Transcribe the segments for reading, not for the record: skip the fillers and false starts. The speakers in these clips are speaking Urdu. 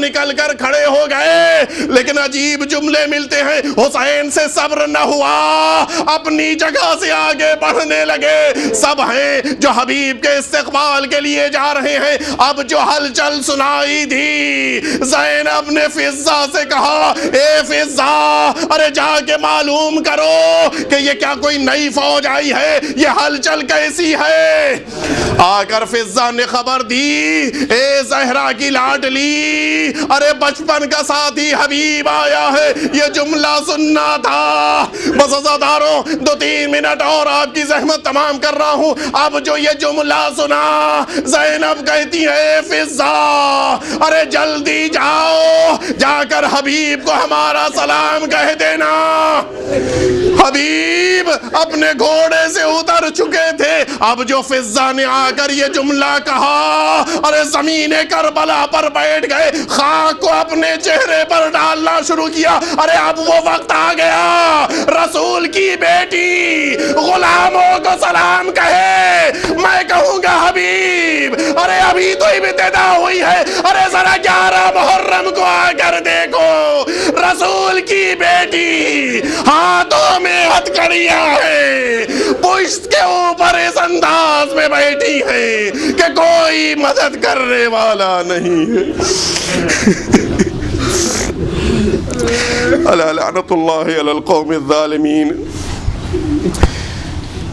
نکل کر کھڑے ہو گئے، لیکن عجیب جملے ملتے ہیں، حسین سے صبر نہ ہوا، اپنی جگہ سے آگے بڑھنے لگے۔ سب ہیں جو حبیب کے استقبال کے لیے جا رہے ہیں۔ اب جو ہلچل سنائی دی، زینب نے فضہ سے کہا، اے فضہ، ارے جا کے معلوم کرو کہ یہ کیا کوئی نئی فوج آئی ہے، یہ ہلچل کیسی ہے؟ آ کر فضہ نے خبر دی، اے زہرا کی لاڈلی، ارے بچپن کا ساتھی حبیب آیا ہے، یہ جملہ سننا تھا۔ بس عزاداروں 2-3 منٹ اور آپ کی زحمت تمام کر رہا ہوں۔ اب جو یہ جملہ سنا، زینب کہتی ہے، فضہ ارے جلدی جاؤ، جا کر حبیب کو ہمارا سلام کہہ دینا۔ حبیب اپنے گھوڑے سے اتر چکے تھے۔ اب جو فضہ نے آ کر یہ جملہ کہا، ارے زمین کربلا پر بیٹھ گئے، خاک کو اپنے چہرے پر ڈالنا شروع کیا۔ ارے اب وہ وقت آ گیا، رسول کی بیٹی غلاموں کو سلام کہے۔ میں کہوں گا حبیب، ارے ابھی تو ابتدا ہوئی ہے، ارے ذرا 11 محرم کو آ کر دیکھو، رسول کی بیٹی ہاتھوں میں ہتھکڑیاں ہیں، پشت کے اوپر اس انداز میں بیٹھی ہے کہ کوئی مدد کرنے والا نہیں ہے۔ الا لعنت اللہ علی القوم الظالمین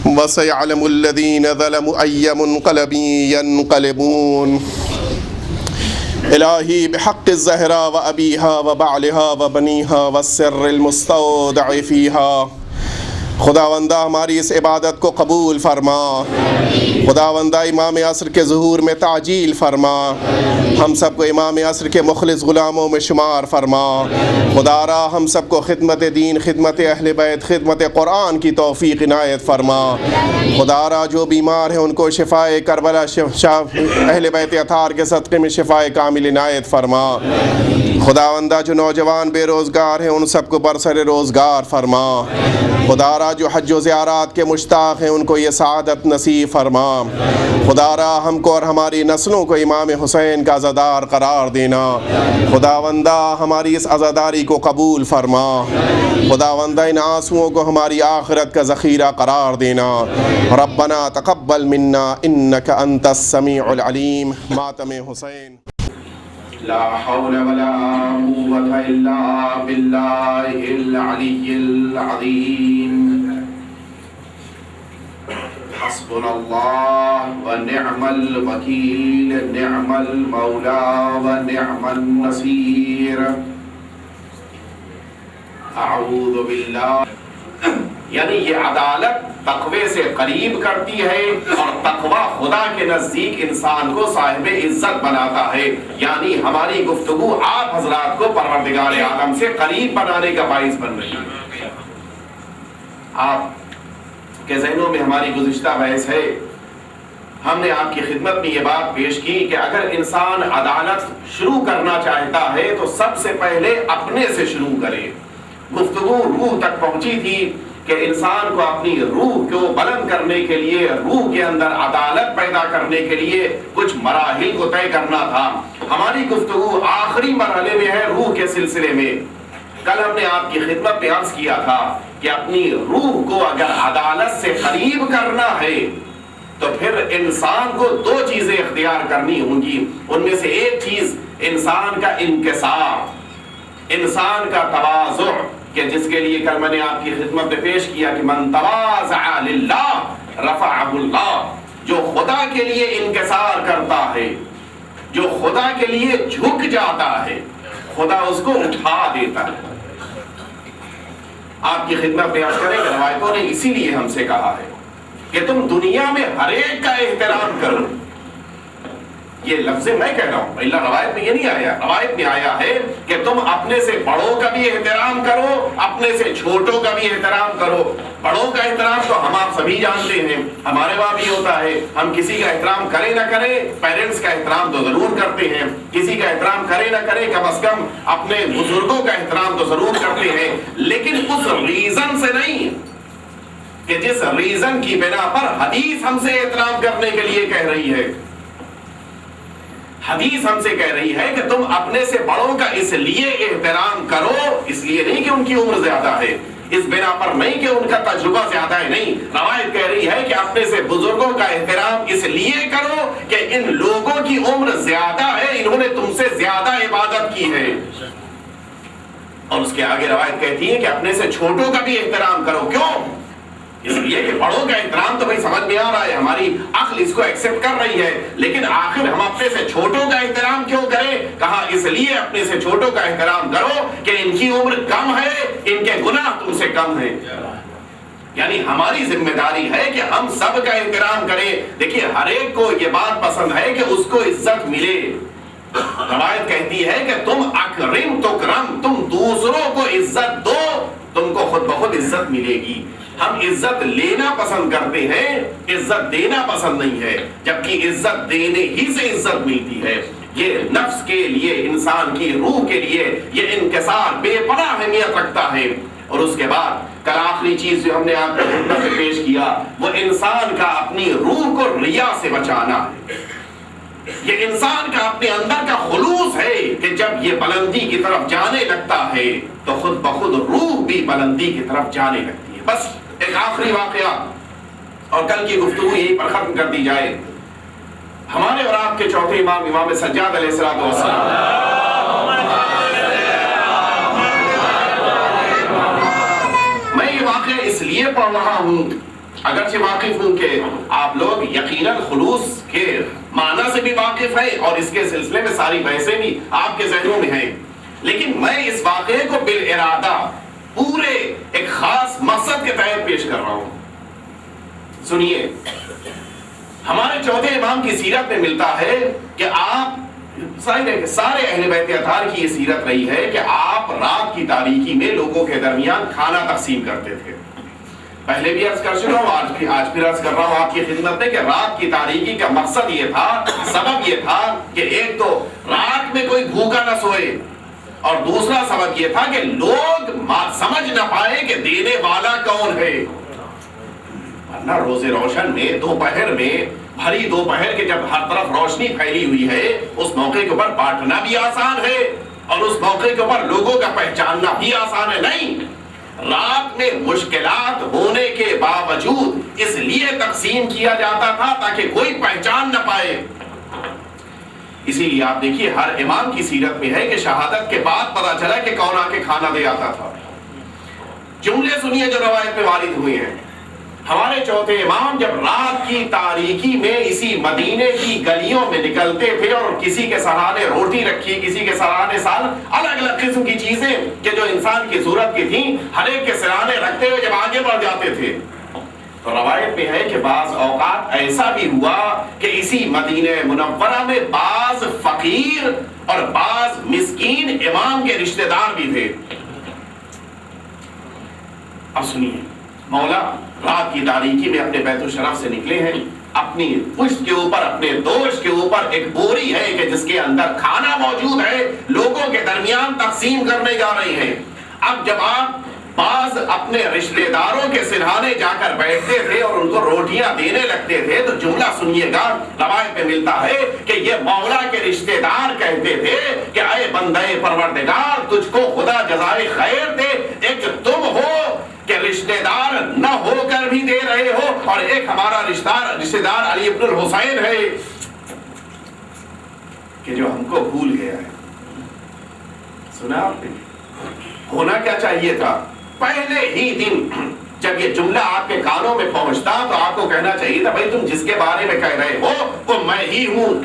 وسيعلم الذين ظلموا أي منقلب ينقلبون۔ الہی بحق الزہرا و ابیہا و بعلہا و بنیہا والسر المستودع فیہا، خداوندہ ہماری اس عبادت کو قبول فرما، خداوندہ امام عصر کے ظہور میں تعجیل فرما، ہم سب کو امام عصر کے مخلص غلاموں میں شمار فرما، خدا را ہم سب کو خدمت دین، خدمت اہل بیت، خدمت قرآن کی توفیق عنایت فرما، خدا را جو بیمار ہیں ان کو شفائے کربلا، اہل بیت اطہار کے صدقے میں شفائے کامل عنایت فرما، خداوندہ جو نوجوان بے روزگار ہیں ان سب کو برسر روزگار فرما، خدا را جو حج و زیارات کے مشتاق ہیں ان کو یہ سعادت نصیب فرما، خدا را ہم کو اور ہماری نسلوں کو امام حسین کا عزادار قرار دینا، خداوندہ ہماری اس عزاداری کو قبول فرما، خداوندہ ان آنسوؤں کو ہماری آخرت کا ذخیرہ قرار دینا، ربنا تقبل منا انک انت السمیع العلیم۔ ماتم حسین۔ لا حول ولا قوة إلا بالله العلي العظيم۔ حسبنا الله ونعم الوكيل، نعم المولى ونعم النصير۔ اعوذ باللہ، یعنی یہ عدالت تقوی سے قریب کرتی ہے اور تقوی خدا کے نزدیک انسان کو صاحب عزت بناتا ہے، یعنی ہماری گفتگو آپ حضرات کو پروردگار عالم سے قریب بنانے کا باعث بن رہی ہے۔ آپ کے ذہنوں میں ہماری گزشتہ بحث ہے، ہم نے آپ کی خدمت میں یہ بات پیش کی کہ اگر انسان عدالت شروع کرنا چاہتا ہے تو سب سے پہلے اپنے سے شروع کرے۔ گفتگو روح تک پہنچی تھی کہ انسان کو اپنی روح کو بلند کرنے کے لیے، روح کے اندر عدالت پیدا کرنے کے لیے کچھ مراحل کو طے کرنا تھا۔ ہماری گفتگو آخری مرحلے میں ہے روح کے سلسلے میں۔ کل ہم نے آپ کی خدمت میں عرض کیا تھا کہ اپنی روح کو اگر عدالت سے قریب کرنا ہے تو پھر انسان کو 2 چیزیں اختیار کرنی ہوں گی۔ ان میں سے ایک چیز انسان کا انکسار، انسان کا تواضع، کہ جس کے لیے کل میں نے آپ کی خدمت میں پیش کیا کہ من تواضع للہ رفعہ اللہ، جو خدا کے لیے انکسار کرتا ہے، جو خدا کے لیے جھک جاتا ہے، خدا اس کو اٹھا دیتا ہے۔ آپ کی خدمت میں عرض کریں کہ روایتوں نے اسی لیے ہم سے کہا ہے کہ تم دنیا میں ہر ایک کا احترام کرو۔ یہ لفظ میں کہہ رہا ہوں، اللہ روایت میں یہ نہیں آیا، روایت میں آیا ہے کہ تم اپنے سے بڑوں کا بھی احترام کرو، اپنے سے چھوٹوں کا بھی احترام کرو۔ بڑوں کا احترام تو ہم آپ سبھی جانتے ہیں، ہمارے وہاں بھی ہوتا ہے، ہم کسی کا احترام کریں نہ کریں، پیرنٹس کا احترام تو ضرور کرتے ہیں، کسی کا احترام کریں نہ کریں، کم از کم اپنے بزرگوں کا احترام تو ضرور کرتے ہیں، لیکن اس ریزن سے نہیں کہ جس ریزن کی بنا پر حدیث ہم سے احترام کرنے کے لیے کہہ رہی ہے۔ حدیث ہم سے کہہ رہی ہے کہ تم اپنے سے بڑوں کا اس لیے احترام کرو، اس لیے نہیں کہ ان کی عمر زیادہ ہے، اس بنا پر نہیں کہ ان کا تجربہ زیادہ ہے، نہیں، روایت کہہ رہی ہے کہ اپنے سے بزرگوں کا احترام اس لیے کرو کہ ان لوگوں کی عمر زیادہ ہے، انہوں نے تم سے زیادہ عبادت کی ہے۔ اور اس کے آگے روایت کہتی ہے کہ اپنے سے چھوٹوں کا بھی احترام کرو۔ کیوں؟ اس لیے کہ بڑوں کا احترام تو بھائی سمجھ میں آ رہا ہے، ہماری عقل اس کو ایکسپٹ کر رہی ہے، لیکن آخر ہم اپنے سے چھوٹوں کا احترام کیوں کریں؟ کہا اس لیے اپنے سے چھوٹوں کا احترام کرو کہ ان کی عمر کم ہے، ان کے گناہ تم سے کم ہیں۔ یعنی ہماری ذمہ داری ہے کہ ہم سب کا احترام کریں۔ دیکھیے ہر ایک کو یہ بات پسند ہے کہ اس کو عزت ملے۔ روایت کہتی ہے کہ تم اکرم تکرم، تم دوسروں کو عزت دو، تم کو خود بخود عزت ملے گی۔ ہم عزت لینا پسند کرتے ہیں، عزت دینا پسند نہیں ہے، جبکہ عزت دینے ہی سے عزت ملتی ہے۔ یہ نفس کے لیے، انسان کی روح کے لیے یہ انکسار بے پناہ اہمیت رکھتا ہے۔ اور اس کے بعد کل آخری چیز جو ہم نے آپ کو خطبہ سے پیش کیا، وہ انسان کا اپنی روح کو ریا سے بچانا ہے۔ یہ انسان کا اپنے اندر کا خلوص ہے کہ جب یہ بلندی کی طرف جانے لگتا ہے تو خود بخود روح بھی بلندی کی طرف جانے لگتی ہے۔ بس ایک آخری واقعہ اور کل کی گفتگو یہی پر ختم کر دی جائے۔ ہمارے اور آپ کے چوتھے امام، امام سجاد علیہ السلام، میں یہ واقعہ اس لیے پڑھ رہا ہوں، اگرچہ واقف ہوں کہ آپ لوگ یقیناً خلوص کے معنی سے بھی واقف ہیں اور اس کے سلسلے میں ساری بحثیں بھی آپ کے ذہنوں میں ہیں، لیکن میں اس واقعے کو بالارادہ پورے ایک خاص مقصد کے تحت پیش کر رہا ہوں۔ سنیے، ہمارے چوتھے امام کی سیرت میں ملتا ہے کہ آپ سارے اہل بیت اطہار کی یہ سیرت رہی ہے کہ آپ رات کی تاریکی میں لوگوں کے درمیان کھانا تقسیم کرتے تھے۔ پہلے بھی عرض کر چکا ہوں، آج پھر عرض کر رہا ہوں آپ کی خدمت میں کہ رات کی تاریکی کا مقصد یہ تھا، سبب یہ تھا کہ ایک تو رات میں کوئی بھوکا نہ سوئے، اور دوسرا سبب یہ تھا کہ لوگ سمجھ نہ پائے کہ دینے والا کون ہے۔ ورنہ روز روشن میں دوپہر میں بھری دوپہر کے جب ہر طرف روشنی پھیلی ہوئی ہے، اس موقع کے اوپر بانٹنا بھی آسان ہے اور اس موقع کے اوپر لوگوں کا پہچاننا بھی آسان ہے۔ نہیں، رات میں مشکلات ہونے کے باوجود اس لیے تقسیم کیا جاتا تھا تاکہ کوئی پہچان نہ پائے۔ اسی لیے آپ دیکھیے ہر امام کی سیرت میں ہے کہ شہادت کے بعد پتا چلا کہ کون آ کے کھانا دے آتا تھا۔ جملے سنیے جو روایت میں وارد ہوئے ہیں۔ ہمارے چوتھے امام جب رات کی تاریکی میں اسی مدینے کی گلیوں میں نکلتے تھے اور کسی کے سرانے روٹی رکھی، کسی کے سرانے سال الگ الگ قسم کی چیزیں کہ جو انسان کی ضرورت کی تھیں، ہر ایک کے سرانے رکھتے ہوئے جب آگے بڑھ جاتے تھے تو روایت میں ہے کہ بعض اوقات ایسا بھی ہوا کہ اسی مدینہ منورہ میں بعض فقیر اور بعض مسکین امام کے رشتہ دار بھی تھے۔ اب سنیے، مولا رات کی تاریکی میں اپنے بیت الشرف سے نکلے ہیں، اپنی پشت کے اوپر، اپنے دوش کے اوپر ایک بوری ہے کہ جس کے اندر کھانا موجود ہے، لوگوں کے درمیان تقسیم کرنے جا رہے ہیں۔ اب جب آپ بعض اپنے رشتہ داروں کے سرہانے جا کر بیٹھتے تھے اور ان کو روٹیاں دینے لگتے تھے تو جملہ سنیے گا، روایت میں ملتا ہے کہ یہ مولا کے رشتہ دار کہتے تھے کہ اے بندہ پروردگار، تجھ کو خدا جزائے خیر دے، ایک تم ہو کہ رشتہ دار نہ ہو کر بھی دے رہے ہو، اور ایک ہمارا رشتہ دار علی ابن الحسین ہے کہ جو ہم کو بھول گیا ہے۔ سنا آپ نے؟ ہونا کیا چاہیے تھا؟ پہلے ہی دن جب یہ جملہ آپ کے کانوں میں پہنچتا تو آپ کو کہنا چاہیے تھا بھائی تم جس کے بارے میں کہہ رہے ہو وہ میں ہی ہوں۔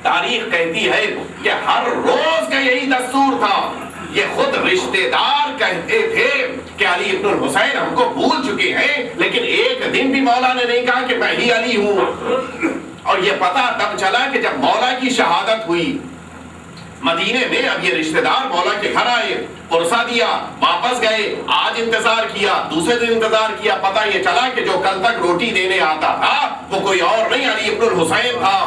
تاریخ کہتی ہے کہ ہر روز کا یہی دستور تھا۔ یہ خود رشتہ دار کہتے تھے کہ علی ابن الحسین ہم کو بھول چکے ہیں، لیکن ایک دن بھی مولا نے نہیں کہا کہ میں ہی علی ہوں۔ اور یہ پتہ تب چلا کہ جب مولا کی شہادت ہوئی مدینے میں، اب یہ رشتہ دار مولا کے گھر آئے، پرسا دیا، واپس گئے، آج انتظار کیا، دوسرے دن انتظار کیا، پتہ یہ چلا کہ جو کل تک روٹی دینے آتا تھا وہ کوئی اور نہیں، علی ابن الحسین تھا۔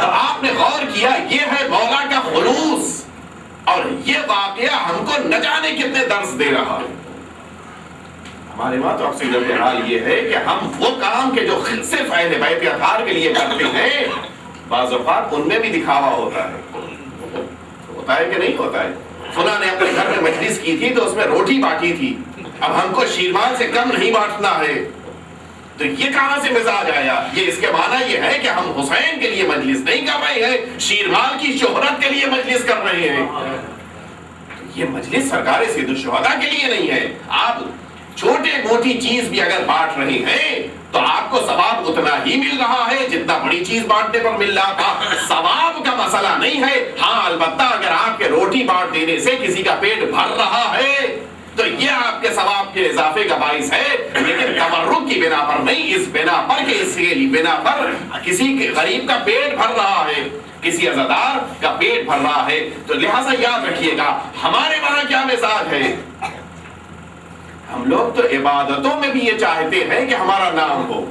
تو آپ نے غور کیا، یہ ہے مولا کا خلوص، اور یہ واقعہ ہم کو نہ جانے کتنے درس دے رہا ہے۔ ہمارے وہاں تو اب صورتحال یہ ہے کہ ہم وہ کام کے جو صرف اہل بیت اطہار کے لیے کرتے ہیں بعض اوقات ان میں بھی دکھاوا ہوتا ہے کہ نہیں ہوتا ہے؟ فلاں نے اپنے گھر میں مجلس کی تھی تو اس میں روٹی بانٹی تھی، اب ہم کو شیرمال سے کم نہیں بانٹنا ہے، تو یہ کہاں سے مزاج آیا؟ یہ اس کے معنی یہ ہے کہ ہم حسین کے لیے مجلس نہیں کر رہے ہیں، شیرمال کی شہرت کے لیے مجلس کر رہے ہیں۔ یہ مجلس سرکار سید الشہداء کے لیے نہیں ہے۔ آپ چھوٹے موٹی چیز بھی اگر بانٹ رہے ہیں تو آپ کو ثواب اتنا ہی مل رہا ہے جتنا بڑی چیز بانٹنے پر مل رہا تھا۔ ثواب کا مسئلہ نہیں ہے، ہاں البتہ اگر آپ کے روٹی بانٹ دینے سے کسی کا پیٹ بھر رہا ہے تو یہ آپ کے ثواب کے اضافے کا باعث ہے، لیکن تبرک کی بنا پر نہیں، اس بنا پر کہ اس کی بنا پر کسی کے غریب کا پیٹ بھر رہا ہے، کسی عزادار کا پیٹ بھر رہا ہے۔ تو لہٰذا یاد رکھیے گا ہمارے وہاں کیا مزاج ہے، ہم لوگ تو عبادتوں میں بھی یہ چاہتے ہیں کہ ہمارا نام ہو۔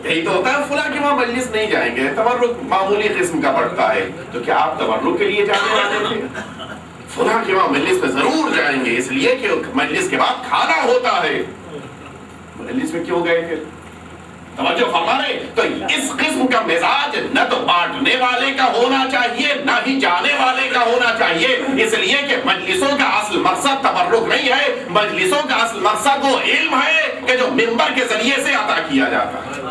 یہی تو ہوتا ہے فلاں کے وہاں مجلس نہیں جائیں گے، تبرک معمولی قسم کا پڑتا ہے، تو کیا آپ تبرک کے لیے جانے والے تھے؟ فلاں کے وہاں مجلس میں ضرور جائیں گے اس لیے کہ مجلس کے بعد کھانا ہوتا ہے، مجلس میں کیوں گئے تھے؟ توجہ فرما رہے؟ تو اس قسم کا مزاج نہ تو بانٹنے والے کا ہونا چاہیے نہ ہی جانے والے کا ہونا چاہیے، اس لیے کہ مجلسوں کا اصل مقصد تبرک نہیں ہے، مجلسوں کا اصل مقصد وہ علم ہے کہ جو منبر کے ذریعے سے عطا کیا جاتا ہے۔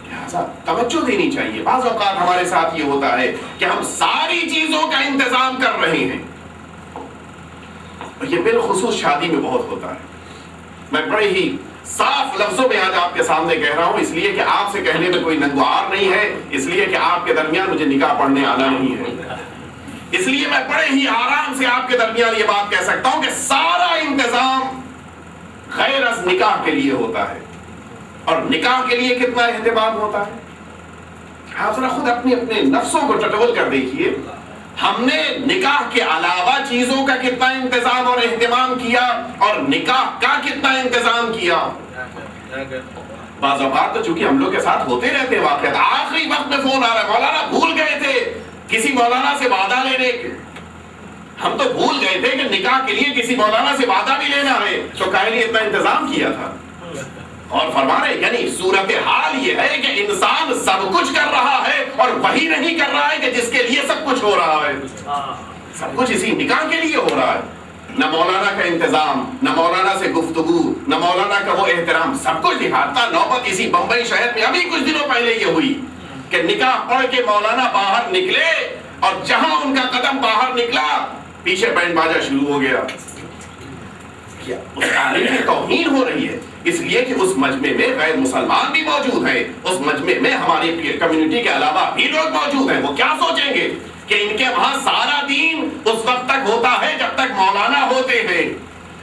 لہذا توجہ دینی چاہیے۔ بعض اوقات ہمارے ساتھ یہ ہوتا ہے کہ ہم ساری چیزوں کا انتظام کر رہے ہیں، اور یہ بالخصوص شادی میں بہت ہوتا ہے۔ میں بڑے ہی صاف لفظوں میں آج آپ کے سامنے کہہ رہا ہوں، اس لیے کہ آپ سے کہنے میں کوئی ننگوار نہیں ہے، اس لیے کہ آپ کے درمیان مجھے نکاح پڑھنے آنا نہیں ہے، اس لیے میں بڑے ہی آرام سے آپ کے درمیان یہ بات کہہ سکتا ہوں کہ سارا انتظام غیر از نکاح کے لیے ہوتا ہے، اور نکاح کے لیے کتنا اہتمام ہوتا ہے۔ آپ ذرا خود اپنے نفسوں کو ٹٹول کر دیکھیے، ہم نے نکاح کے علاوہ چیزوں کا کتنا انتظام اور اہتمام کیا، اور نکاح کا کتنا انتظام کیا۔ بعض اوقات تو چونکہ ہم لوگ کے ساتھ ہوتے رہتے ہیں واقعات، آخری وقت میں فون آ رہا ہے، مولانا بھول گئے تھے کسی مولانا سے وعدہ لینے کے، ہم تو بھول گئے تھے کہ نکاح کے لیے کسی مولانا سے وعدہ بھی لینا ہے، تو کہے لیے اتنا انتظام کیا تھا۔ اور فرما رہے یعنی صورتحال یہ ہے کہ انسان سب کچھ کر رہا ہے اور وہی نہیں کر رہا ہے کہ جس کے لیے سب کچھ ہو رہا ہے۔ سب کچھ اسی نکاح کے لیے ہو رہا ہے، نہ مولانا کا انتظام، نہ مولانا سے گفتگو، نہ مولانا کا وہ احترام، سب کچھ دکھاتا۔ نوبت اسی بمبئی شہر میں ابھی کچھ دنوں پہلے یہ ہوئی کہ نکاح پڑھ کے مولانا باہر نکلے، اور جہاں ان کا قدم باہر نکلا پیچھے بینڈ باجا شروع ہو گیا۔ اس تعلیم کی توہین ہو رہی ہے، اس لیے کہ اس مجمع میں غیر مسلمان بھی موجود ہیں، اس مجمع میں ہماری کمیونٹی کے علاوہ بھی لوگ موجود ہیں۔ وہ کیا سوچیں گے کہ ان کے وہاں سارا دین اس وقت تک ہوتا ہے جب تک مولانا ہوتے ہیں،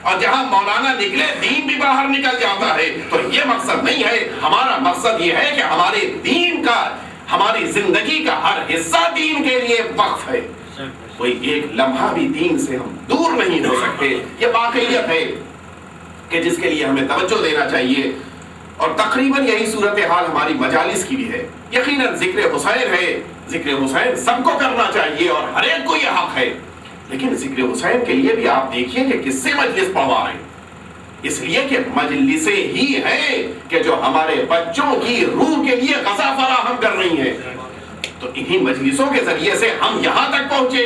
اور جہاں مولانا نکلے دین بھی باہر نکل جاتا ہے۔ تو یہ مقصد نہیں ہے، ہمارا مقصد یہ ہے کہ ہمارے دین کا، ہماری زندگی کا ہر حصہ دین کے لیے وقف ہے، کوئی ایک لمحہ بھی دین سے ہم دور نہیں ہو سکتے۔ یہ واقعیت ہے کہ جس کے لیے ہمیں توجہ دینا چاہیے، اور تقریباً یہی صورتحال ہماری مجالس کی بھی ہے۔ یقیناً ذکر حسین ہے، ذکر حسین سب کو کرنا چاہیے اور ہر ایک کو یہ حق ہے، لیکن ذکر حسین کے لیے بھی آپ دیکھیے کہ کس سے مجلس پڑھوا رہے ہیں، اس لیے کہ مجلسیں ہی ہیں کہ جو ہمارے بچوں کی روح کے لیے غذا فراہم کر رہی ہیں۔ تو انہی مجلسوں کے ذریعے سے ہم یہاں تک پہنچے۔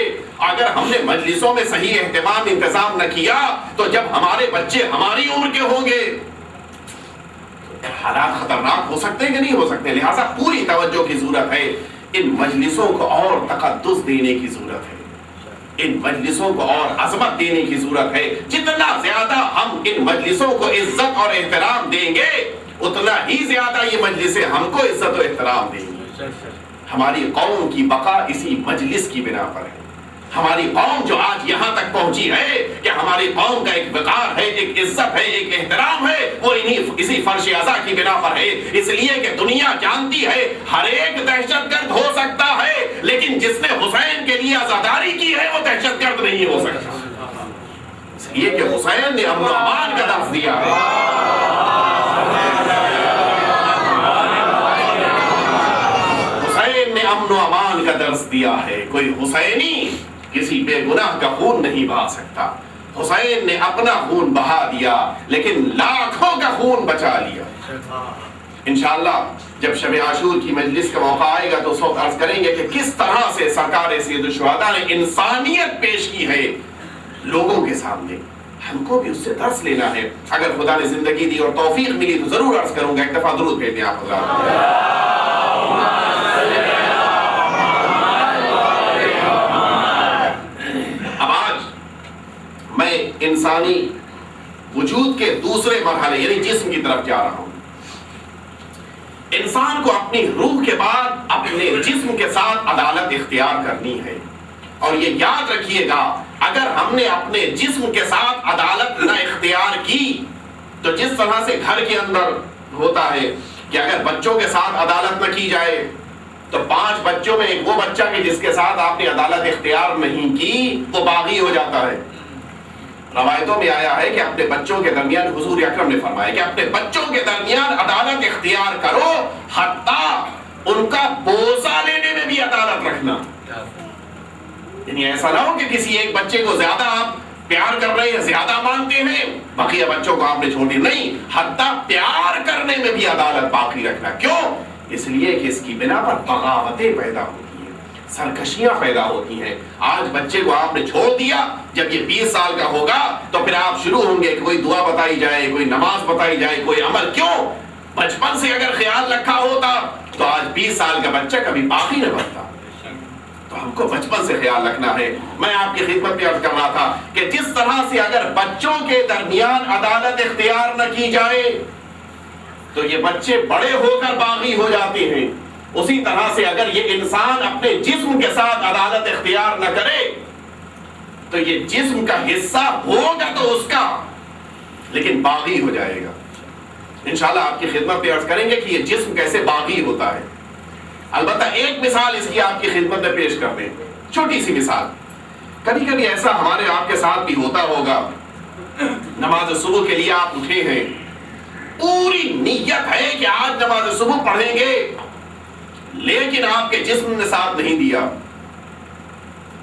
اگر ہم نے مجلسوں میں صحیح اہتمام انتظام نہ کیا تو جب ہمارے بچے ہماری عمر کے ہوں گے حالات خطرناک ہو سکتے ہیں کہ نہیں ہو سکتے۔ لہٰذا پوری توجہ کی ضرورت ہے، ان مجلسوں کو اور تقدس دینے کی ضرورت ہے، ان مجلسوں کو اور عظمت دینے کی ضرورت ہے۔ جتنا زیادہ ہم ان مجلسوں کو عزت اور احترام دیں گے اتنا ہی زیادہ یہ مجلسیں ہم کو عزت و احترام دیں گی۔ ہماری قوم کی بقا اسی مجلس کی بنا پر ہے۔ ہماری قوم جو آج یہاں تک پہنچی ہے کہ ہماری قوم کا ایک وقار ہے، ایک عزت ہے، ایک احترام ہے، وہ اسی فرش اعضا کی بنا پر ہے۔ اس لیے کہ دنیا جانتی ہے ہر ایک دہشت گرد ہو سکتا ہے، لیکن جس نے حسین کے لیے عزاداری کی ہے وہ دہشت گرد نہیں ہو سکتا۔ اس لیے کہ حسین نے امن و امان کا درس دیا ہے۔ حسین نے امن و امان کا درس دیا ہے۔ کوئی حسینی کسی بے گناہ کا خون نہیں بہا سکتا۔ حسین نے اپنا خون بہا دیا لیکن لاکھوں کا خون بچا لیا. انشاءاللہ جب شب عاشور کی مجلس کا موقع آئے گا تو اس وقت عرض کریں گے کہ کس طرح سے سرکار سید الشہداء نے انسانیت پیش کی ہے لوگوں کے سامنے. ہم کو بھی اس سے درس لینا ہے. اگر خدا نے زندگی دی اور توفیق ملی تو ضرور عرض کروں گا. ایک دفعہ درود بھیج دیں آپ حضرات. اب آج میں انسانی وجود کے دوسرے مرحلے یعنی جسم کی طرف جا رہا ہوں. انسان کو اپنی روح کے بعد اپنے جسم کے ساتھ عدالت اختیار کرنی ہے. اور یہ یاد رکھیے گا اگر ہم نے اپنے جسم کے ساتھ عدالت نہ اختیار کی تو جس طرح سے گھر کے اندر ہوتا ہے کہ اگر بچوں کے ساتھ عدالت نہ کی جائے تو 5 بچوں میں ایک وہ بچہ کہ جس کے ساتھ آپ نے عدالت اختیار نہیں کی وہ باغی ہو جاتا ہے. روایتوں میں آیا ہے کہ اپنے بچوں کے درمیان حضور اکرم نے فرمایا کہ اپنے بچوں کے درمیان عدالت اختیار کرو حتیٰ ان کا بوسہ لینے میں بھی عدالت رکھنا. یعنی ایسا نہ ہو کہ کسی ایک بچے کو زیادہ آپ پیار کر رہے ہیں زیادہ مانتے ہیں بقیہ بچوں کو آپ نے چھوڑ دیا. نہیں, حتیٰ پیار کرنے میں بھی عدالت باقی رکھنا. کیوں؟ اس لیے کہ اس کی بنا پر بغاوتیں پیدا ہوتی ہیں, سرکشیاں پیدا ہوتی ہیں. آج بچے کو آپ نے چھوڑ دیا, جب یہ 20 سال کا ہوگا تو پھر آپ شروع ہوں گے کہ کوئی دعا بتائی جائے, کوئی نماز بتائی جائے, کوئی عمل. کیوں؟ بچپن سے اگر خیال رکھا ہوتا تو آج 20 سال کا بچہ کبھی باقی نہ بنتا. تو ہم کو بچپن سے خیال رکھنا ہے. میں آپ کی خدمت میں عرض کر رہا تھا کہ جس طرح سے اگر بچوں کے درمیان عدالت اختیار نہ کی جائے تو یہ بچے بڑے ہو کر باغی ہو جاتے ہیں, اسی طرح سے اگر یہ انسان اپنے جسم کے ساتھ عدالت اختیار نہ کرے تو یہ جسم کا حصہ ہوگا تو اس کا لیکن باغی ہو جائے گا. انشاءاللہ آپ کی خدمت میں عرض کریں گے کہ یہ جسم کیسے باغی ہوتا ہے. البتہ ایک مثال اس کی آپ کی خدمت میں پیش کر دیں, چھوٹی سی مثال. کبھی کبھی ایسا ہمارے آپ کے ساتھ بھی ہوتا ہوگا, نماز صبح کے لیے آپ اٹھے ہیں, پوری نیت ہے کہ آج نماز صبح پڑھیں گے, لیکن آپ کے جسم نے ساتھ نہیں دیا.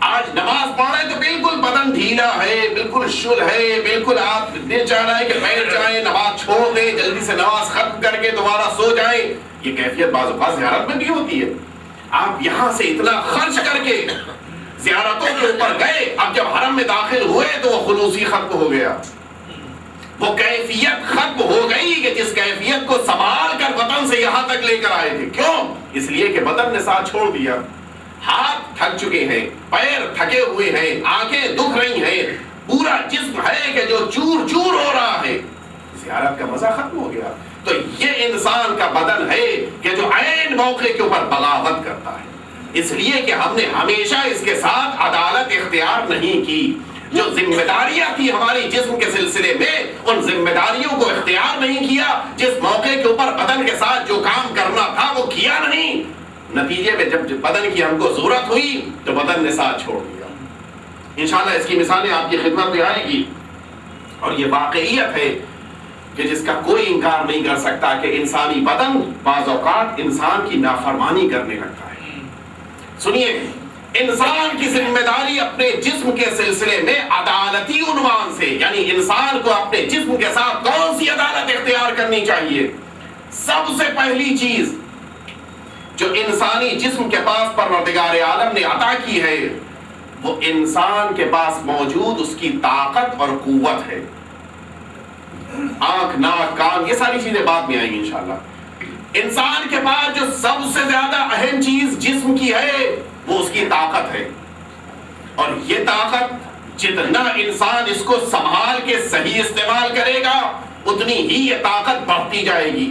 آج نماز پڑھ رہے تو بالکل بدن ڈھیلا ہے, بالکل شل ہے, بالکل آپ دل چاہ رہا ہے کہ بیٹھ جائیں, نماز چھوڑ دیں, جلدی سے نماز ختم کر کے دوبارہ سو جائیں. یہ کیفیت بعض اوقات زیارت میں بھی ہوتی ہے. آپ یہاں سے اتنا خرچ کر کے زیارتوں کے اوپر گئے, اب جب حرم میں داخل ہوئے تو وہ خلوصی ختم ہو گیا, وہ کیفیت ختم ہو گئی کہ جس کیفیت کو سنبھال کر وطن سے یہاں تک لے کر آئے تھے. کیوں؟ اس لیے کہ بدن نے ساتھ چھوڑ دیا. ہاتھ تھک چکے ہیں, پیر تھکے ہوئے ہیں, آنکھیں دکھ رہی ہیں, پورا جسم ہے کہ جو چور چور ہو رہا ہے. زیارت کا مزہ ختم ہو گیا. تو یہ انسان کا بدن ہے کہ جو عین موقع کے اوپر بغاوت کرتا ہے, اس لیے کہ ہم نے ہمیشہ اس کے ساتھ عدالت اختیار نہیں کی. جو ذمہ داریاں تھی ہماری جسم کے سلسلے میں ان ذمہ داریوں کو اختیار نہیں کیا. جس موقع کے اوپر بدن کے ساتھ جو کام کرنا تھا وہ کیا نہیں. نتیجے میں جب بدن کی ہم کو ضرورت ہوئی تو بدن نے ساتھ چھوڑ دیا. انشاءاللہ اس کی مثالیں آپ کی خدمت میں آئے گی. اور یہ واقعیت ہے کہ جس کا کوئی انکار نہیں کر سکتا کہ انسانی بدن بعض اوقات انسان کی نافرمانی کرنے لگتا ہے. سنیے, انسان کی ذمہ داری اپنے جسم کے سلسلے میں عدالتی عنوان سے, یعنی انسان کو اپنے جسم کے ساتھ کون سی عدالت اختیار کرنی چاہیے. سب سے پہلی چیز جو انسانی جسم کے پاس پروردگار عالم نے عطا کی ہے وہ انسان کے پاس موجود اس کی طاقت اور قوت ہے. آنکھ, ناک, کان, یہ ساری چیزیں بعد میں آئیں گی انشاءاللہ. انسان کے پاس جو سب سے زیادہ اہم چیز جسم کی ہے وہ اس کی طاقت ہے. اور یہ طاقت جتنا انسان اس کو سنبھال کے صحیح استعمال کرے گا اتنی ہی یہ طاقت بڑھتی جائے گی.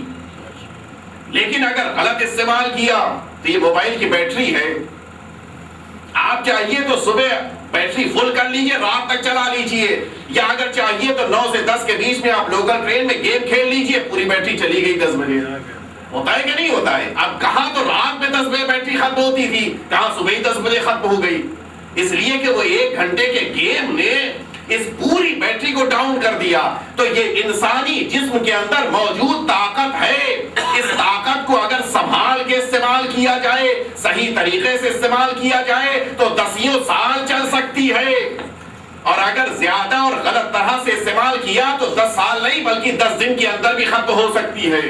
لیکن اگر غلط استعمال کیا تو یہ موبائل کی بیٹری ہے, آپ چاہیے تو صبح بیٹری فل کر لیجئے, رات تک چلا لیجئے, یا اگر چاہیے تو 9 سے 10 کے بیچ میں آپ لوکل ٹرین میں گیم کھیل لیجئے, پوری بیٹری چلی گئی 10 بجے. ہوتا ہے کہ نہیں ہوتا ہے؟ اب کہاں تو رات میں 10 بجے بیٹری ختم ہوتی تھی, کہاں صبح ہی 10 بجے ختم ہو گئی. اس لیے کہ وہ 1 گھنٹے کے گیم نے اس پوری بیٹری کو ڈاؤن کر دیا. تو یہ انسانی جسم کے اندر موجود طاقت ہے, اس طاقت کو اگر سنبھال کے استعمال کیا جائے, صحیح طریقے سے استعمال کیا جائے تو 10 سال چل سکتی ہے. اور اگر زیادہ اور غلط طرح سے استعمال کیا تو 10 سال نہیں بلکہ 10 دن کے اندر بھی ختم ہو سکتی ہے.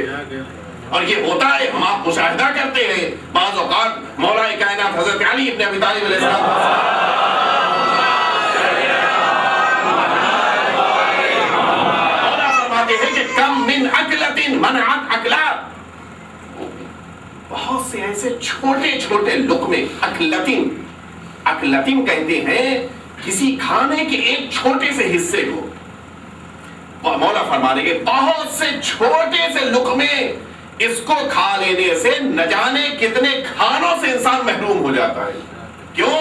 اور یہ ہوتا ہے, ہم آپ مشاہدہ کرتے ہیں بعض اوقات مولا کائنات حضرت علی ابن ابی طالب علیہ السلام مولا فرماتے ہیں کہ کم من اکلۃ منعت اکلات, بہت سے ایسے چھوٹے چھوٹے لقمے, اکلتن کہتے ہیں کسی کھانے کے ایک چھوٹے سے حصے کو. مولا فرمانے کے بہت سے چھوٹے سے لقمے, اس کو کھا لینے سے نہ جانے کتنے کھانوں سے انسان محروم ہو جاتا ہے. کیوں؟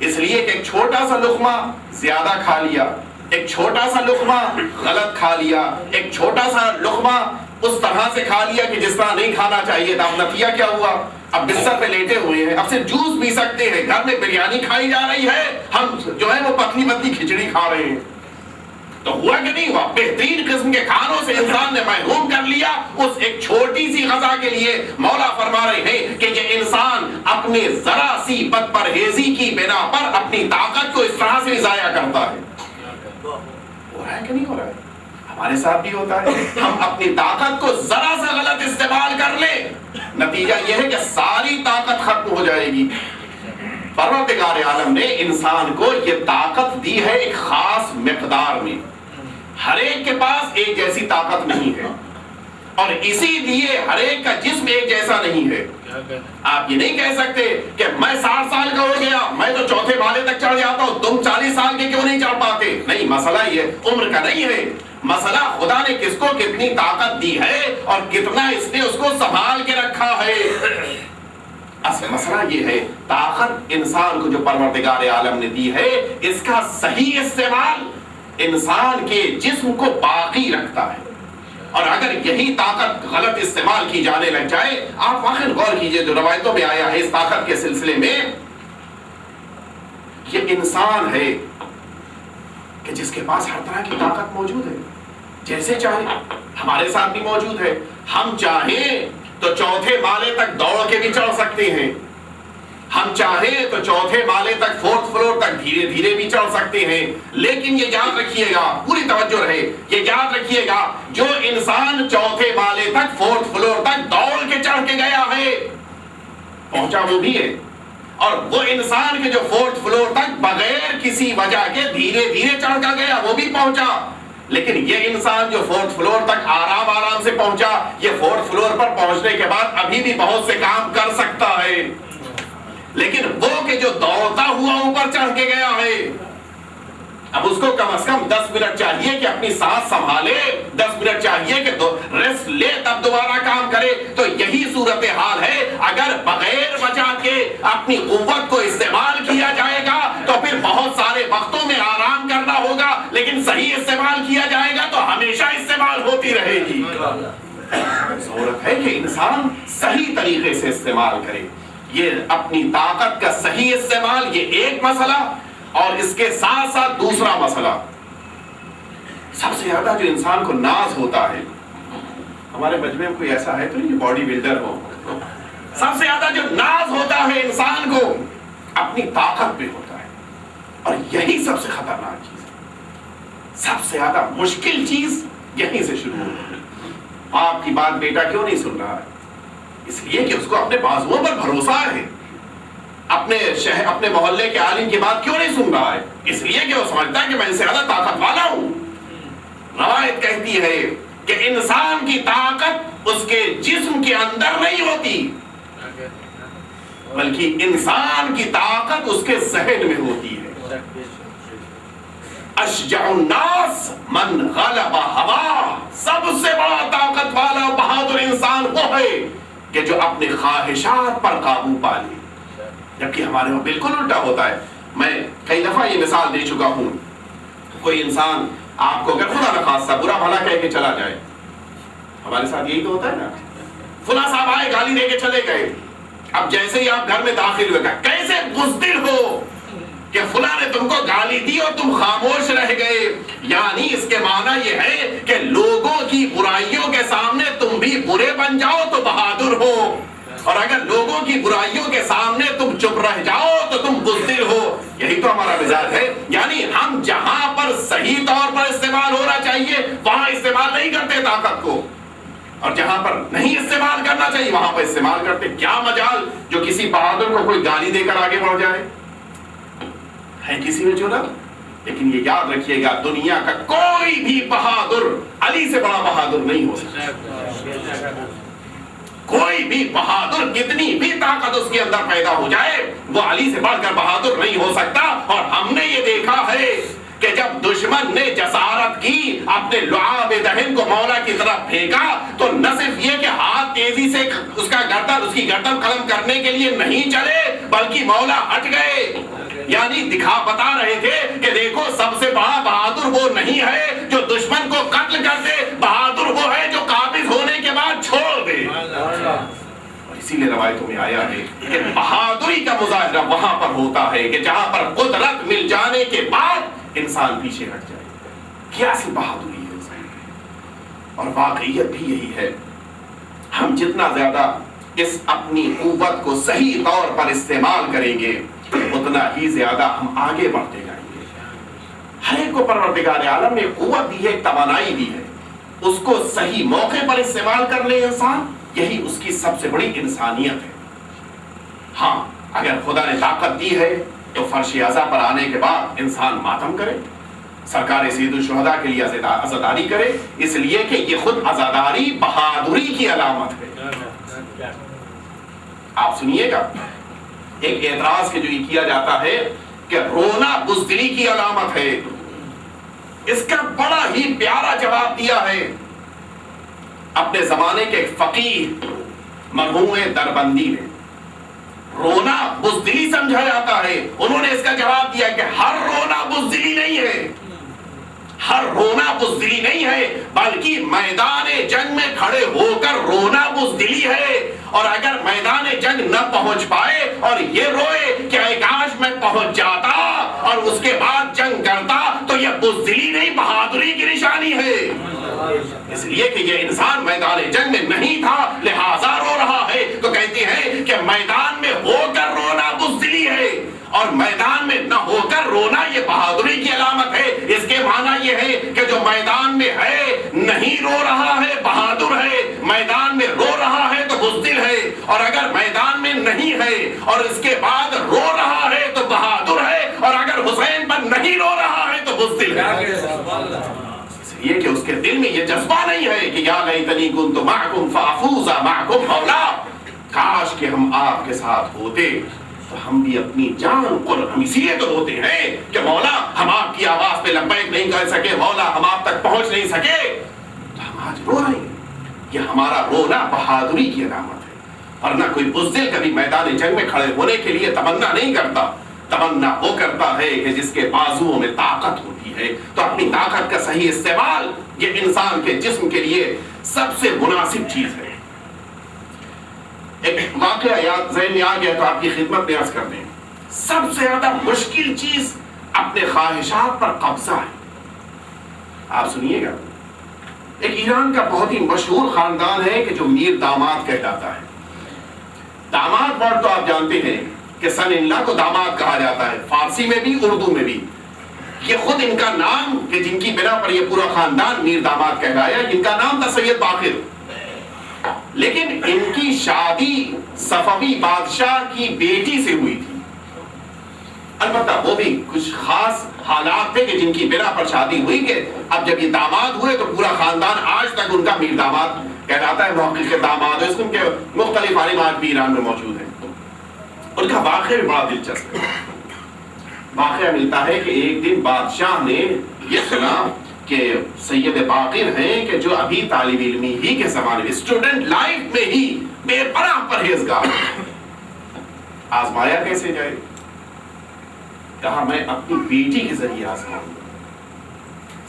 اس لیے کہ ایک چھوٹا سا لقمہ زیادہ کھا لیا, ایک چھوٹا سا لقمہ غلط کھا لیا, ایک چھوٹا سا لقمہ اس طرح سے کھا لیا کہ جس طرح نہیں کھانا چاہیے تھا. اب نتیجہ کیا ہوا؟ اب بستر پہ لیٹے ہوئے ہیں, اب صرف جوس پی سکتے ہیں, گھر میں بریانی کھائی جا رہی ہے, ہم جو ہے وہ پتلی پتلی کھچڑی کھا رہے ہیں. تو ہوا کہ نہیں ہوا؟ بہترین قسم کے کھانوں سے انسان نے محروم کر لیا اس ایک چھوٹی سی غذا کے لیے. مولا فرما رہے ہیں کہ یہ انسان اپنے ذرا سی بد پرہیزی کی بنا پر اپنی طاقت کو اس طرح سے ضائع کرتا ہے. ہو رہا ہے کہ نہیں ہو رہا ہے؟ ہمارے ساتھ بھی ہوتا ہے. ہم اپنی طاقت کو ذرا سا غلط استعمال کر لیں, نتیجہ یہ ہے کہ ساری طاقت ختم ہو جائے گی. پروردگار عالم نے انسان کو یہ طاقت دی ہے ایک خاص مقدار میں. ہر ایک کے پاس ایک جیسی طاقت نہیں ہے, اور اسی لیے ہر ایک کا جسم ایک جیسا نہیں ہے. آپ یہ نہیں کہہ سکتے کہ میں 60 سال کا ہو گیا, میں تو چوتھے مالے تک چڑھ جاتا ہوں, تم 40 سال کے کیوں نہیں چڑھ پاتے. نہیں, مسئلہ یہ عمر کا نہیں ہے, مسئلہ خدا نے کس کو کتنی طاقت دی ہے اور کتنا اس نے اس کو سنبھال کے رکھا ہے. اصل مسئلہ یہ ہے طاقت انسان کو جو پروردگار عالم نے دی ہے, اس کا صحیح استعمال انسان کے جسم کو باقی رکھتا ہے. اور اگر یہی طاقت غلط استعمال کی جانے لگ جائے, آپ واقعی غور کیجئے جو روایتوں میں آیا ہے اس طاقت کے سلسلے میں, یہ انسان ہے کہ جس کے پاس ہر طرح کی طاقت موجود ہے, جیسے چاہے. ہمارے ساتھ بھی موجود ہے, ہم چاہیں تو چوتھے مالے تک دوڑ کے بھی چڑھ سکتے ہیں, ہم چاہیں تو چوتھے مالے تک 4th فلور تک دھیرے دھیرے بھی چڑھ سکتے ہیں. لیکن یہ یاد رکھیے گا, پوری توجہ رہے, یہ یاد رکھیے گا جو انسان چوتھے مالے تک 4th فلور تک دوڑ کے چڑھ کے گیا ہے پہنچا وہ بھی ہے, اور وہ انسان کے جو 4th فلور تک بغیر کسی وجہ کے دھیرے دھیرے چڑھ کر گیا وہ بھی پہنچا. لیکن یہ انسان جو 4th فلور تک آرام سے پہنچا, یہ 4th فلور پر پہنچنے کے بعد ابھی بھی بہت سے کام کر سکتا ہے. لیکن وہ کہ جو دوڑتا ہوا اوپر چڑھ کے گیا ہے, اب اس کو کم از کم 10 منٹ چاہیے کہ اپنی سانس سنبھالے, 10 منٹ چاہیے کہ ریسٹ لے تب دوبارہ کام کرے. تو یہی صورتحال ہے, اگر بغیر وجہ کے اپنی قوت کو استعمال کیا جائے گا تو پھر بہت سارے وقتوں میں آرام کرنا ہوگا, لیکن صحیح استعمال کیا جائے گا تو ہمیشہ استعمال ہوتی رہے گی. ضرورت ہے کہ انسان صحیح طریقے سے استعمال کرے. یہ اپنی طاقت کا صحیح استعمال, یہ ایک مسئلہ, اور اس کے ساتھ ساتھ دوسرا مسئلہ, سب سے زیادہ جو انسان کو ناز ہوتا ہے, ہمارے مجمع میں کوئی ایسا ہے تو نہیں باڈی بلڈر ہو, سب سے زیادہ جو ناز ہوتا ہے انسان کو اپنی طاقت پہ ہوتا ہے, اور یہی سب سے خطرناک چیز ہے. سب سے زیادہ مشکل چیز یہیں سے شروع ہوتی ہے. آپ کی بات بیٹا کیوں نہیں سن رہا ہے؟ اس لیے کہ اس کو اپنے بازوؤں پر بھروسہ ہے. اپنے شہر اپنے محلے کے عالم کی بات کیوں نہیں سن رہا ہے؟ اس لیے کہ وہ سمجھتا ہے کہ میں ان سے زیادہ طاقت والا ہوں. روایت کہتی ہے کہ انسان کی طاقت اس کے جسم کے اندر نہیں ہوتی, بلکہ انسان کی طاقت اس کے ذہن میں ہوتی ہے. اشجع الناس من غلب ہوا, سب سے بڑا طاقت والا بہادر انسان وہ ہے کہ جو اپنے خواہشات پر قابو پا لے. جبکہ ہمارے وہاں بالکل الٹا ہوتا ہے. میں کئی دفعہ یہ مثال دے چکا ہوں, کوئی انسان آپ کو اگر خدا نخواستہ برا بھلا کہہ کے چلا جائے, ہمارے ساتھ یہی تو ہوتا ہے نا, فلاں صاحب آئے گالی دے کے چلے گئے, اب جیسے ہی آپ گھر میں داخل ہوئے گا کیسے بزدل ہو کہ فلاں نے تم کو گالی دی اور تم خاموش رہ گئے. یعنی اس کے معنی یہ ہے کہ لوگوں کی برائیوں کے سامنے تم بھی برے بن جاؤ تو بہادر ہو. اور اگر لوگوں کی برائیوں کے سامنے تم چپ رہ جاؤ تو تم بزدل ہو. یہی تو ہمارا مزاج ہے. یعنی ہم جہاں پر صحیح طور پر استعمال ہونا چاہیے وہاں استعمال نہیں کرتے طاقت کو, اور جہاں پر نہیں استعمال کرنا چاہیے وہاں پر استعمال کرتے. کیا مجال جو کسی بہادر کو کوئی گالی دے کر آگے بڑھ جائے, ہے کسی نے چنا؟ لیکن یہ یاد رکھیے گا, دنیا کا کوئی بھی بہادر علی سے بڑا بہادر نہیں ہو سکتا. کوئی بھی بہادر کتنی بھی طاقت اس کے اندر پیدا ہو جائے وہ علی سے بڑھ کر بہادر نہیں ہو سکتا. اور ہم نے یہ دیکھا ہے کہ جب دشمن نے جسارت کی اپنے لعاب دہن کو مولا کی طرف پھینکا تو نہ صرف یہ کہ ہاتھ تیزی سے اس کی گردن قلم کرنے کے لیے نہیں چلے بلکہ مولا ہٹ گئے. یعنی بتا رہے تھے کہ دیکھو سب سے بڑا بہادر وہ نہیں ہے جو دشمن کو قتل کر دے, بہادر وہ ہے جو قابض ہونے کے بعد چھوڑ دے. اور اسی لیے روایتوں میں آیا ہے کہ بہادری کا مظاہرہ وہاں پر ہوتا ہے کہ جہاں پر قدرت مل جانے کے بعد انسان پیچھے ہٹ جائے. کیا سی بہادری ہے انسان کی, اور واقعیت بھی یہی ہے. ہم جتنا زیادہ اس اپنی قوت کو صحیح طور پر استعمال کریں گے اتنا ہی زیادہ ہم آگے بڑھتے جائیں گے. ہر ایک کو پروردگار عالم نے قوت دی ہے, ایک توانائی دی ہے, اس کو صحیح موقع پر استعمال کر لے انسان, یہی اس کی سب سے بڑی انسانیت ہے. ہاں اگر خدا نے طاقت دی ہے تو فرش عزا پر آنے کے بعد انسان ماتم کرے, سرکار سید الشہداء کے لیے عزاداری کرے, اس لیے کہ یہ خود عزاداری بہادری کی علامت ہے. آپ سنیے گا ایک اعتراض کے جو یہ کیا جاتا ہے کہ رونا بزدلی کی علامت ہے, اس کا بڑا ہی پیارا جواب دیا ہے اپنے زمانے کے فقیہ مرحوم دربندی نے. رونا بزدلی سمجھا جاتا ہے, انہوں نے اس کا جواب دیا کہ ہر رونا بزدلی نہیں ہے, ہر رونا بزدلی نہیں ہے بلکہ میدان جنگ میں کھڑے ہو کر رونا بزدلی ہے. اور اگر میدان جنگ نہ پہنچ پائے اور یہ روئے کہ اے کاش میں پہنچ جاتا اور اس کے بعد جنگ کرتا تو یہ بزدلی نہیں بہادری کی نشانی ہے. اس لیے کہ یہ انسان میدان جنگ میں نہیں تھا لہذا رو رہا ہے. تو کہتے ہیں کہ میدان میں ہو کر رونا بزدلی ہے اور میدان میں نہ ہو کر رونا یہ بہادری کی علامت ہے. اس کے معنی یہ ہے کہ جو میدان میں ہے نہیں رو رہا ہے بہادر ہے, میدان میں رو رہا ہے تو بزدل ہے, اور اگر میدان میں نہیں ہے اور اس کے بعد رو رہا ہے تو بہادر ہے, اور اگر حسین پر نہیں رو رہا ہے تو بزدل ہے. اس لیے کہ اس کے دل میں یہ جذبہ نہیں ہے کہ یا لیتنی کنت معکم فافوز معکم مولا, کاش کہ ہم آپ کے ساتھ ہوتے تو ہم بھی اپنی جان ہم اسی لیے تو روتے ہیں کہ مولا ہم آپ کی آواز پہ لبیک نہیں کر سکے, مولا ہم آپ تک پہنچ نہیں سکے, تو ہم آج رو رہے ہیں. یہ ہمارا رونا بہادری کی علامت ہے, ورنہ کوئی بزدل کبھی میدان جنگ میں کھڑے ہونے کے لیے تمنا نہیں کرتا. تمنا وہ کرتا ہے کہ جس کے بازوؤں میں طاقت ہوتی ہے. تو اپنی طاقت کا صحیح استعمال یہ انسان کے جسم کے لیے سب سے مناسب چیز ہے. ایک واقعہ یاد ذہن میں آ گیا تو آپ کی خدمت میں عرض کر دیں. سب سے زیادہ مشکل چیز اپنے خواہشات پر قبضہ ہے. آپ سنیے گا, ایک ایران کا بہت ہی مشہور خاندان ہے کہ جو میر داماد کہلاتا ہے. داماد ورڈ تو آپ جانتے ہیں کہ سن ان لا کو داماد کہا جاتا ہے, فارسی میں بھی اردو میں بھی. یہ خود ان کا نام کہ جن کی بنا پر یہ پورا خاندان میر داماد کہلایا, ان کا نام تھا سید باقر. لیکن ان کی شادی صفوی بادشاہ کی بیٹی سے ہوئی تھی. البتہ وہ بھی کچھ خاص حالات تھے کہ جن کی بنا پر شادی ہوئی کہ اب جب یہ داماد ہوئے تو پورا خاندان آج تک ان کا میر داماد کہلاتا ہے. محقق کے داماد ہے, اس کے مختلف عالمات بھی ایران میں موجود ہیں. ان کا واقعہ بھی بڑا دلچسپ ہے. واقعہ ملتا ہے کہ ایک دن بادشاہ نے یہ سنا کہ سید باقر ہیں کہ جو ابھی طالب علمی ہی کے زمانے میں اسٹوڈنٹ لائف میں ہی بے پناہ پرہیزگار, آزمایا کیسے جائے؟ کہا میں اپنی بیٹی کے ذریعے آزماؤں گا.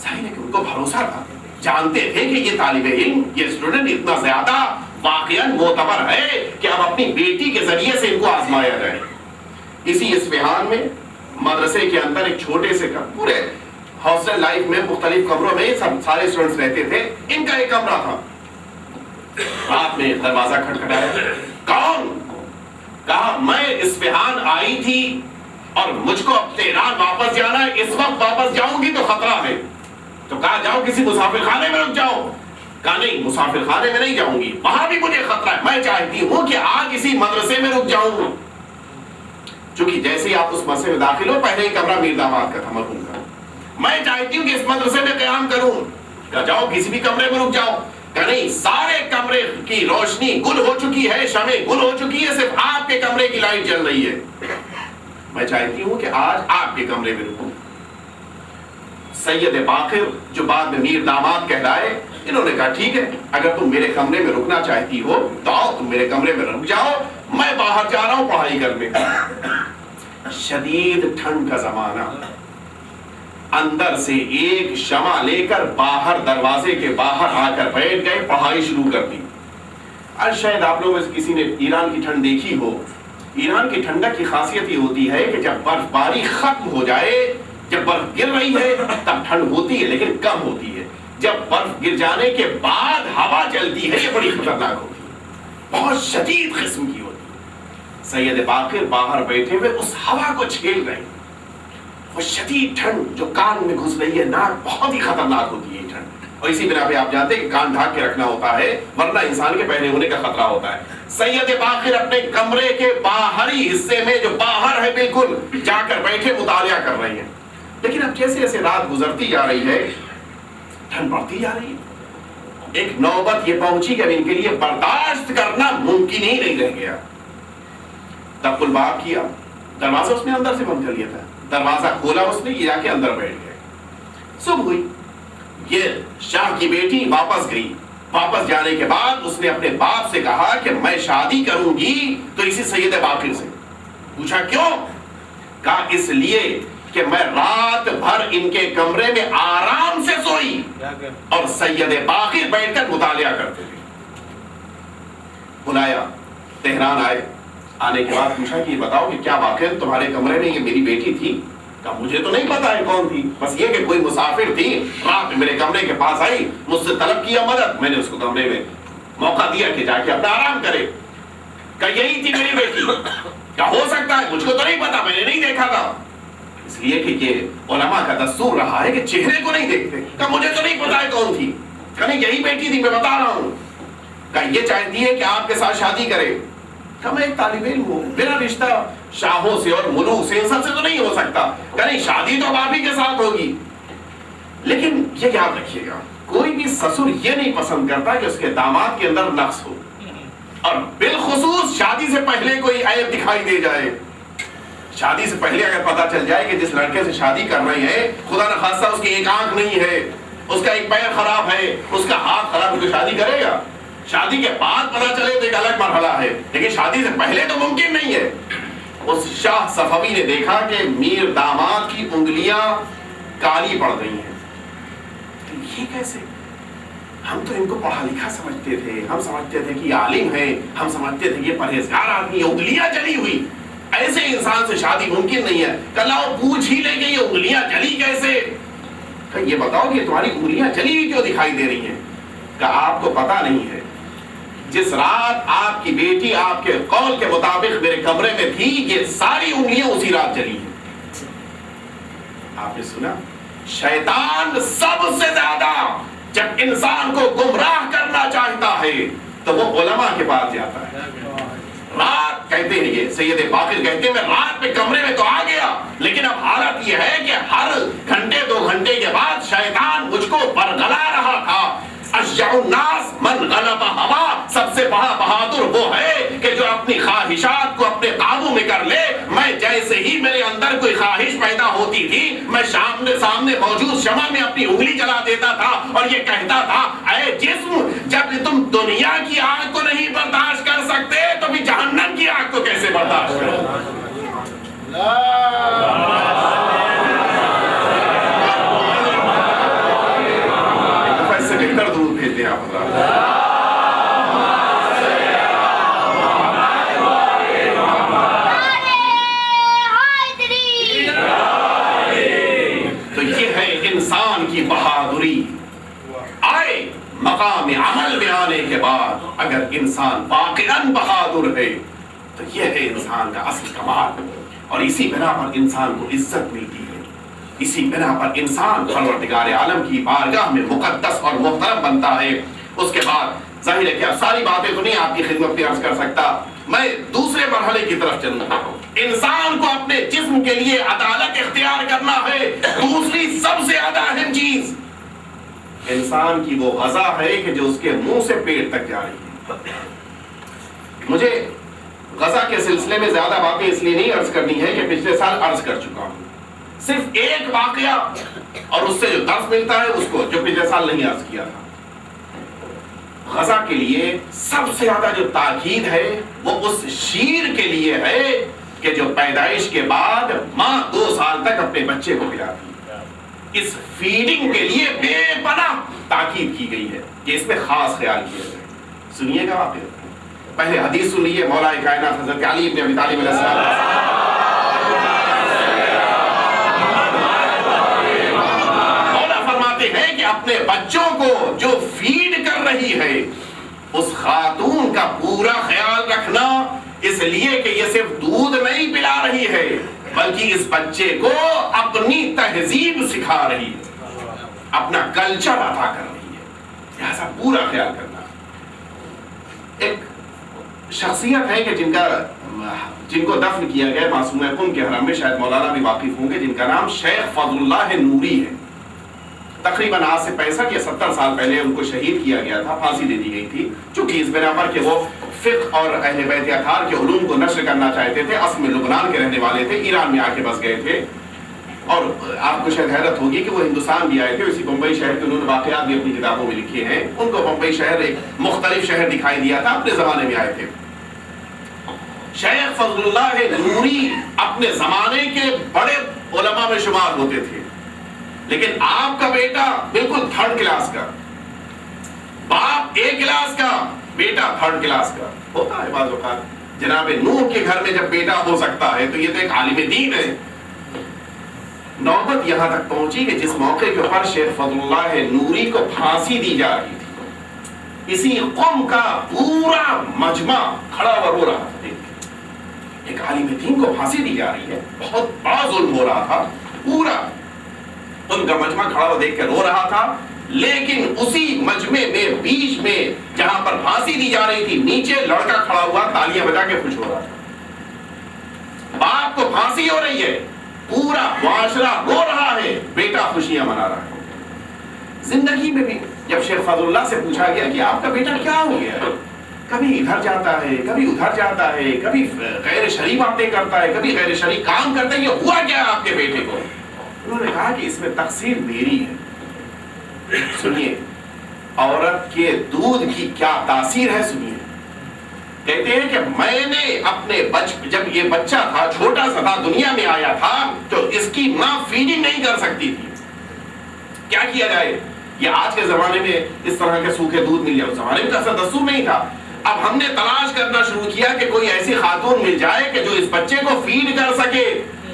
ظاہر ہے کہ ان کو بھروسہ تھا, جانتے تھے کہ یہ طالب علم یہ اسٹوڈنٹ اتنا زیادہ واقعاً معتبر ہے کہ اب اپنی بیٹی کے ذریعے سے ان کو آزمایا جائے. اسی اصفہان میں مدرسے کے اندر ایک چھوٹے سے پورے ہاسٹل لائف میں مختلف کمروں میں سب سارے اسٹوڈنٹس رہتے تھے. ان کا ایک کمرہ تھا. رات میں دروازہ کھٹکھٹایا. کون؟ کہا میں اصفہان آئی تھی اور مجھ کو اب تہران واپس جانا ہے, اس وقت واپس جاؤں گی تو خطرہ ہے. تو کہا جاؤ کسی مسافر خانے میں رک جاؤ. کہا نہیں, مسافر خانے میں نہیں جاؤں گی, وہاں بھی مجھے خطرہ ہے. میں چاہتی ہوں کہ آج اسی مدرسے میں رک جاؤں. چونکہ جیسے ہی آپ اس مدرسے میں داخل ہو, پہلے ہی کمرہ میر داماد کا تھا مرحوم کا, میں چاہتی ہوں کہ اس مدرسے میں قیام کروں. کہا جاؤ کسی بھی کمرے میں رک جاؤ. کہ نہیں, سارے کمرے کی روشنی گل ہو چکی ہے, شمع گل ہو چکی ہے, صرف آپ کے کمرے کی لائٹ جل رہی ہے. میں چاہتی ہوں کہ آج آپ کے کمرے میں رکوں. سید باقر جو بعد میں میر داماد کہلائے, انہوں نے کہا ٹھیک ہے, اگر تم میرے کمرے میں رکنا چاہتی ہو تو آؤ, تم میرے کمرے میں رک جاؤ, میں باہر جا رہا ہوں پڑھائی کرنے. شدید ٹھنڈ کا زمانہ, اندر سے ایک شمع لے کر باہر دروازے کے باہر آ کر بیٹھ گئے, پڑھائی شروع کر دی. آج شاید آپ لوگوں میں سے کسی نے ایران کی ٹھنڈ دیکھی ہو. ایران کی ٹھنڈک کی خاصیت یہ ہوتی ہے کہ جب برف باری ختم ہو جائے, جب برف گر رہی ہے تب ٹھنڈ ہوتی ہے لیکن کم ہوتی ہے. جب برف گر جانے کے بعد ہوا چلتی ہے, یہ بڑی خطرناک ہوتی ہے, بہت شدید قسم کی ہوتی ہے. سید باقر باہر بیٹھے ہوئے اس ہوا کو چھیل رہے ہیں. وہ شدید ٹھنڈ جو کان میں گھس رہی ہے, ناک, بہت ہی خطرناک ہوتی ہے یہ ٹھنڈ. اور اسی بنا پہ آپ جانتے ہیں کہ کان ڈھانپ کے رکھنا ہوتا ہے, ورنہ انسان کے پہنے ہونے کا خطرہ ہوتا ہے. سید باقر اپنے کمرے کے باہری حصے میں, جو باہر ہے بالکل, جا کر بیٹھے مطالعہ کر رہے ہیں. لیکن اب جیسے جیسے رات گزرتی جا رہی ہے, ٹھنڈ بڑھتی جا رہی ہے. ایک نوبت یہ پہنچی کہ ان کے لیے برداشت کرنا ممکن ہی نہیں رہ گیا. دق الباب کیا, دروازہ اس نے اندر سے بند کر لیا تھا, دروازہ کھولا اس نے, یہ جا کے اندر بیٹھ گئے. صبح ہوئی, یہ شاہ کی بیٹی واپس گئی. واپس جانے کے بعد اس نے اپنے باپ سے کہا کہ میں شادی کروں گی تو اسی سید باقر سے. پوچھا کیوں؟ کہا اس لیے کہ میں رات بھر ان کے کمرے میں آرام سے سوئی اور سید باقر بیٹھ کر مطالعہ کرتے تھے. بلایا, تہران آئے. آنے کے بعد پوچھا کہ یہ بتاؤ کہ کیا واقعہ تمہارے کمرے میں یہ میری بیٹی تھی؟ کہا مجھے تو نہیں پتا ہے کون تھی, بس یہ کہ کوئی مسافر تھی, رات میں میرے کمرے کے پاس آئی, مجھ سے طلب کیا مدد, میں نے اس کو کمرے میں موقع دیا کہ جا کے اپنا آرام کرے. کہا یہی تھی میری بیٹی. کیا ہو سکتا ہے, مجھ کو تو نہیں پتا, میں نے نہیں دیکھا تھا. اس لیے کہ یہ علماء کا دستور رہا ہے کہ چہرے کو نہیں دیکھتے. کہا مجھے تو نہیں پتا ہے کون تھی. کہا نہیں یہی بیٹی تھی, میں بتا رہا ہوں. کہا یہ چاہتی ہے کہ آپ کے ساتھ شادی کرے. کہا میں ایک طالب علم ہوں, میرا رشتہ شاہوں سے اور ملوک سے, ان سب سے تو نہیں ہو سکتا. کہا نہیں شادی تو آپ ہی کے ساتھ ہوگی. لیکن یہ یاد رکھیے گا, کوئی بھی سسر یہ نہیں پسند کرتا کہ اس کے داماد کے اندر نقص ہو, اور بالخصوص شادی سے پہلے کوئی عیب دکھائی دے جائے. شادی سے پہلے اگر پتا چل جائے کہ جس لڑکے سے شادی کر رہے ہیں خدا نہ خاصہ اس کی ایک آنکھ نہیں ہے, اس کا ایک پیر خراب ہے, اس کا ہاتھ خراب ہے, تو شادی کرے گا. شادی کے بعد پتا چلے تو ایک الگ مرحلہ ہے, لیکن شادی سے پہلے تو ممکن نہیں ہے. اس شاہ صفوی نے دیکھا کہ میر داماد کی انگلیاں کالی پڑ گئی ہیں. یہ کیسے؟ ہم تو ان کو پڑھا لکھا سمجھتے تھے, ہم سمجھتے تھے کہ یہ عالم ہے, ہم سمجھتے تھے یہ پرہیزگار آدمی, انگلیاں جلی ہوئی, ایسے انسان سے شادی ممکن نہیں ہے. کل وہ پوچھ ہی لے کہ یہ انگلیاں جلی کیسے. کہ یہ بتاؤ کہ تمہاری انگلیاں جلی ہوئی کیوں دکھائی دے رہی ہیں. کہ آپ کو پتا نہیں ہے, جس رات آپ کی بیٹی آپ کے قول کے مطابق میرے کمرے میں تھی, یہ ساری انگلیاں اسی رات جلی ہیں. آپ نے سنا, شیطان سب سے زیادہ جب انسان کو گمراہ کرنا چاہتا ہے تو وہ علماء کے پاس جاتا ہے. رات کہتے ہیں, یہ سید باقر کہتے ہیں, میں رات میں کمرے میں تو آ گیا, لیکن اب حالت یہ ہے کہ ہر گھنٹے 2 گھنٹے کے بعد شیطان مجھ کو برگلا رہا تھا. اشجع الناس من غلب ہوا, سب سے بڑا بہادر وہ ہے کہ جو اپنی خواہشات کو اپنے قابو میں کر لے. میں جیسے ہی میرے اندر کوئی خواہش پیدا ہوتی تھی, میں سامنے موجود شمع میں اپنی انگلی جلا دیتا تھا اور یہ کہتا تھا, اے جسم, جب تم دنیا کی آگ کو نہیں برداشت کر سکتے تو بھی جہنم کی آگ کو کیسے برداشت کرو. بہتر دودھ بھیجتے ہیں آپ. تو یہ ہے انسان کی بہادری. آئے مقام عمل میں آنے کے بعد انسان واقعاً بہادر ہے تو یہ ہے انسان کا اصل کمال. اور اسی بنا پر انسان کو عزت ملتی ہے, اسی بنا پر انسان پروردگار عالم کی بارگاہ میں مقدس اور محترم بنتا ہے. اس کے بعد ظاہر ہے کہ اب ساری باتیں تو نہیں آپ کی خدمت میں عرض کر سکتا, میں دوسرے مرحلے کی طرف چلوں گا. انسان کو اپنے جسم کے لیے عدالت اختیار کرنا ہے. دوسری سب سے زیادہ اہم چیز انسان کی وہ غذا ہے کہ جو اس کے منہ سے پیٹ تک جا رہی ہے. مجھے غذا کے سلسلے میں زیادہ باتیں اس لیے نہیں عرض کرنی ہے کہ پچھلے سال عرض کر چکا ہوں. صرف ایک واقعہ اور اس سے جو درس ملتا ہے اس کو جو پچھلے سال نہیں عرض کیا تھا. غذا کے لیے سب سے زیادہ جو تاکید ہے وہ اس شیر کے لیے ہے کہ جو پیدائش کے بعد ماں 2 سال تک اپنے بچے کو پلاتی ہے. اس فیڈنگ کے لیے بے پناہ تاکید کی گئی ہے کہ اس پہ خاص خیال کیا جائے. سنیے گا واقعہ, پہلے حدیث سن لیجیے. مولا کائنات حضرت علی بن ابی طالب علیہ السلام مولا فرماتے ہیں کہ اپنے بچوں کو جو فیڈ کر رہی ہے اس خاتون کا پورا خیال رکھنا, اس لیے کہ یہ صرف دودھ نہیں پلا رہی ہے بلکہ اس بچے کو اپنی تہذیب سکھا رہی ہے, اپنا کلچر عطا کر رہی ہے. لہذا پورا خیال کرنا. ایک شخصیت ہے کہ جن کو دفن کیا گیا معصومہ قم کے حرم میں, شاید مولانا بھی واقف ہوں گے, جن کا نام شیخ فضل اللہ نوری ہے. تقریباً آج سے 65 یا 70 سال پہلے ان کو شہید کیا گیا تھا, پھانسی دے دی گئی تھی. چونکہ اس بنا پر کہ وہ فقہ اور اہل بیت اطہار کے علوم کو نشر کرنا چاہتے تھے. اصل میں لبنان کے رہنے والے تھے, ایران میں آ کے بس گئے تھے. اور آپ کو شاید حیرت ہوگی کہ وہ ہندوستان بھی آئے تھے. اسی بمبئی شہر کے انہوں نے واقعات بھی اپنی کتابوں میں لکھے ہیں. ان کو بمبئی شہر ایک مختلف شہر دکھائی دیا تھا, اپنے زمانے میں آئے تھے. شیخ فضل اللہ نوری اپنے زمانے کے بڑے علماء میں شمار ہوتے تھے, لیکن آپ کا بیٹا بالکل 3rd کلاس کا, باپ 1 کلاس کا, بیٹا 3rd کلاس کا. ہوتا ہے بعض اوقات. جناب نوح کے گھر میں جب بیٹا ہو سکتا ہے تو یہ تو ایک عالم دین ہے. نوبت یہاں تک پہنچی کہ جس موقع کے اوپر شیخ فضل اللہ نوری کو پھانسی دی جا رہی تھی, اسی قوم کا پورا مجمع کھڑا ہوا رو رہا تھا. ایک عالم دین کو پھانسی دی جا رہی ہے, بہت بڑا ظلم ہو رہا تھا. پورا ان کا مجمع کھڑا ہوا دیکھ کے رو رہا تھا. لیکن اسی مجمع میں بیچ میں جہاں پر پھانسی دی جا رہی تھی, نیچے لڑکا کھڑا ہوا تالیاں بجا کے خوش ہو رہا تھا. باپ کو پھانسی ہو رہی ہے, پورا معاشرہ رو رہا ہے, بیٹا خوشیاں منا رہا ہے. زندگی میں بھی جب شیخ فضل اللہ سے پوچھا گیا کہ آپ کا بیٹا کیا ہو گیا, کبھی ادھر جاتا ہے, کبھی ادھر جاتا ہے, کبھی غیر شرعی باتیں کرتا ہے, کبھی غیر شرعی کام کرتا ہے, یہ ہوا کیا آپ کے بیٹے کو؟ انہوں نے کہا کہ اس میں تقصیر میری ہے. سنیے عورت کے دودھ کی کیا تاثیر ہے, سنیے. کہتے ہیں کہ میں نے اپنے جب یہ بچہ تھا, چھوٹا سا تھا, دنیا میں آیا تھا, تو اس کی ماں فیڈنگ نہیں کر سکتی تھی. کیا کیا جائے؟ یہ آج کے زمانے میں اس طرح کے سوکھے دودھ مل جائے, اس زمانے میں تو ایسا دستور نہیں تھا. اب ہم نے تلاش کرنا شروع کیا کہ کوئی ایسی خاتون مل جائے کہ جو اس بچے کو فیڈ کر سکے.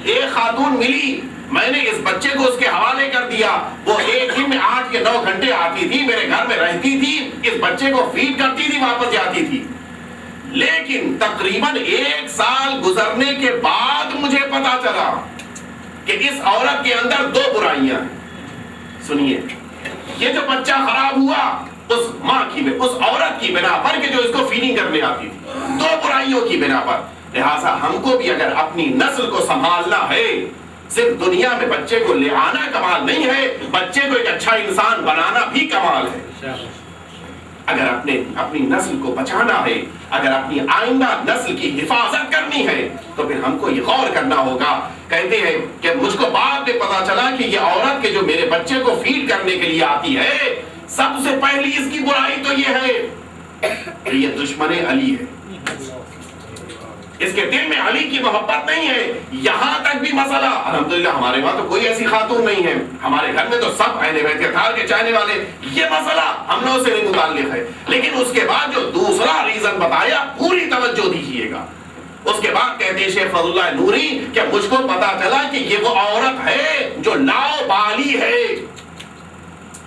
ایک خاتون ملی, میں نے اس بچے کو اس کے حوالے کر دیا. وہ ایک دن میں 8 یا 9 گھنٹے آتی تھی, میرے گھر میں رہتی تھی, اس بچے کو فیڈ کرتی تھی, واپس جاتی تھی. لیکن تقریباً 1 سال گزرنے کے بعد مجھے پتا چلا کہ اس عورت کے اندر 2 برائیاں ہیں. سنیے, یہ جو بچہ خراب ہوا اس ماں کی, اس عورت کی بنا پر کہ جو اس کو فیڈنگ کرنے آتی تھی, 2 برائیوں کی بنا پر. لہٰذا ہم کو بھی اگر اپنی نسل کو سنبھالنا ہے, صرف دنیا میں بچے کو لے آنا کمال نہیں ہے, بچے کو ایک اچھا انسان بنانا بھی کمال ہے. اگر اپنی نسل کو بچانا ہے, اگر اپنی آئندہ نسل کی حفاظت کرنی ہے, تو پھر ہم کو یہ غور کرنا ہوگا. کہتے ہیں کہ مجھ کو بعد میں پتا چلا کہ یہ عورت کے جو میرے بچے کو فیڈ کرنے کے لیے آتی ہے, سب سے پہلی اس کی برائی تو یہ ہے کہ یہ دشمن علی ہے. اس کے دل میں علی کی محبت نہیں ہے. یہاں تک بھی مسئلہ, الحمدللہ ہمارے وہاں تو کوئی ایسی خاتون نہیں ہے, ہمارے گھر میں تو سب اہل بیت اطہار کے چاہنے والے. یہ مسئلہ ہم لوگوں سے نہیں متعلق ہے. لیکن اس کے بعد جو دوسرا ریزن بتایا, پوری توجہ دیجیے گا. اس کے بعد کہتے ہیں شیخ فضل اللہ نوری کہ مجھ کو پتا چلا کہ یہ وہ عورت ہے جو لاؤبالی ہے.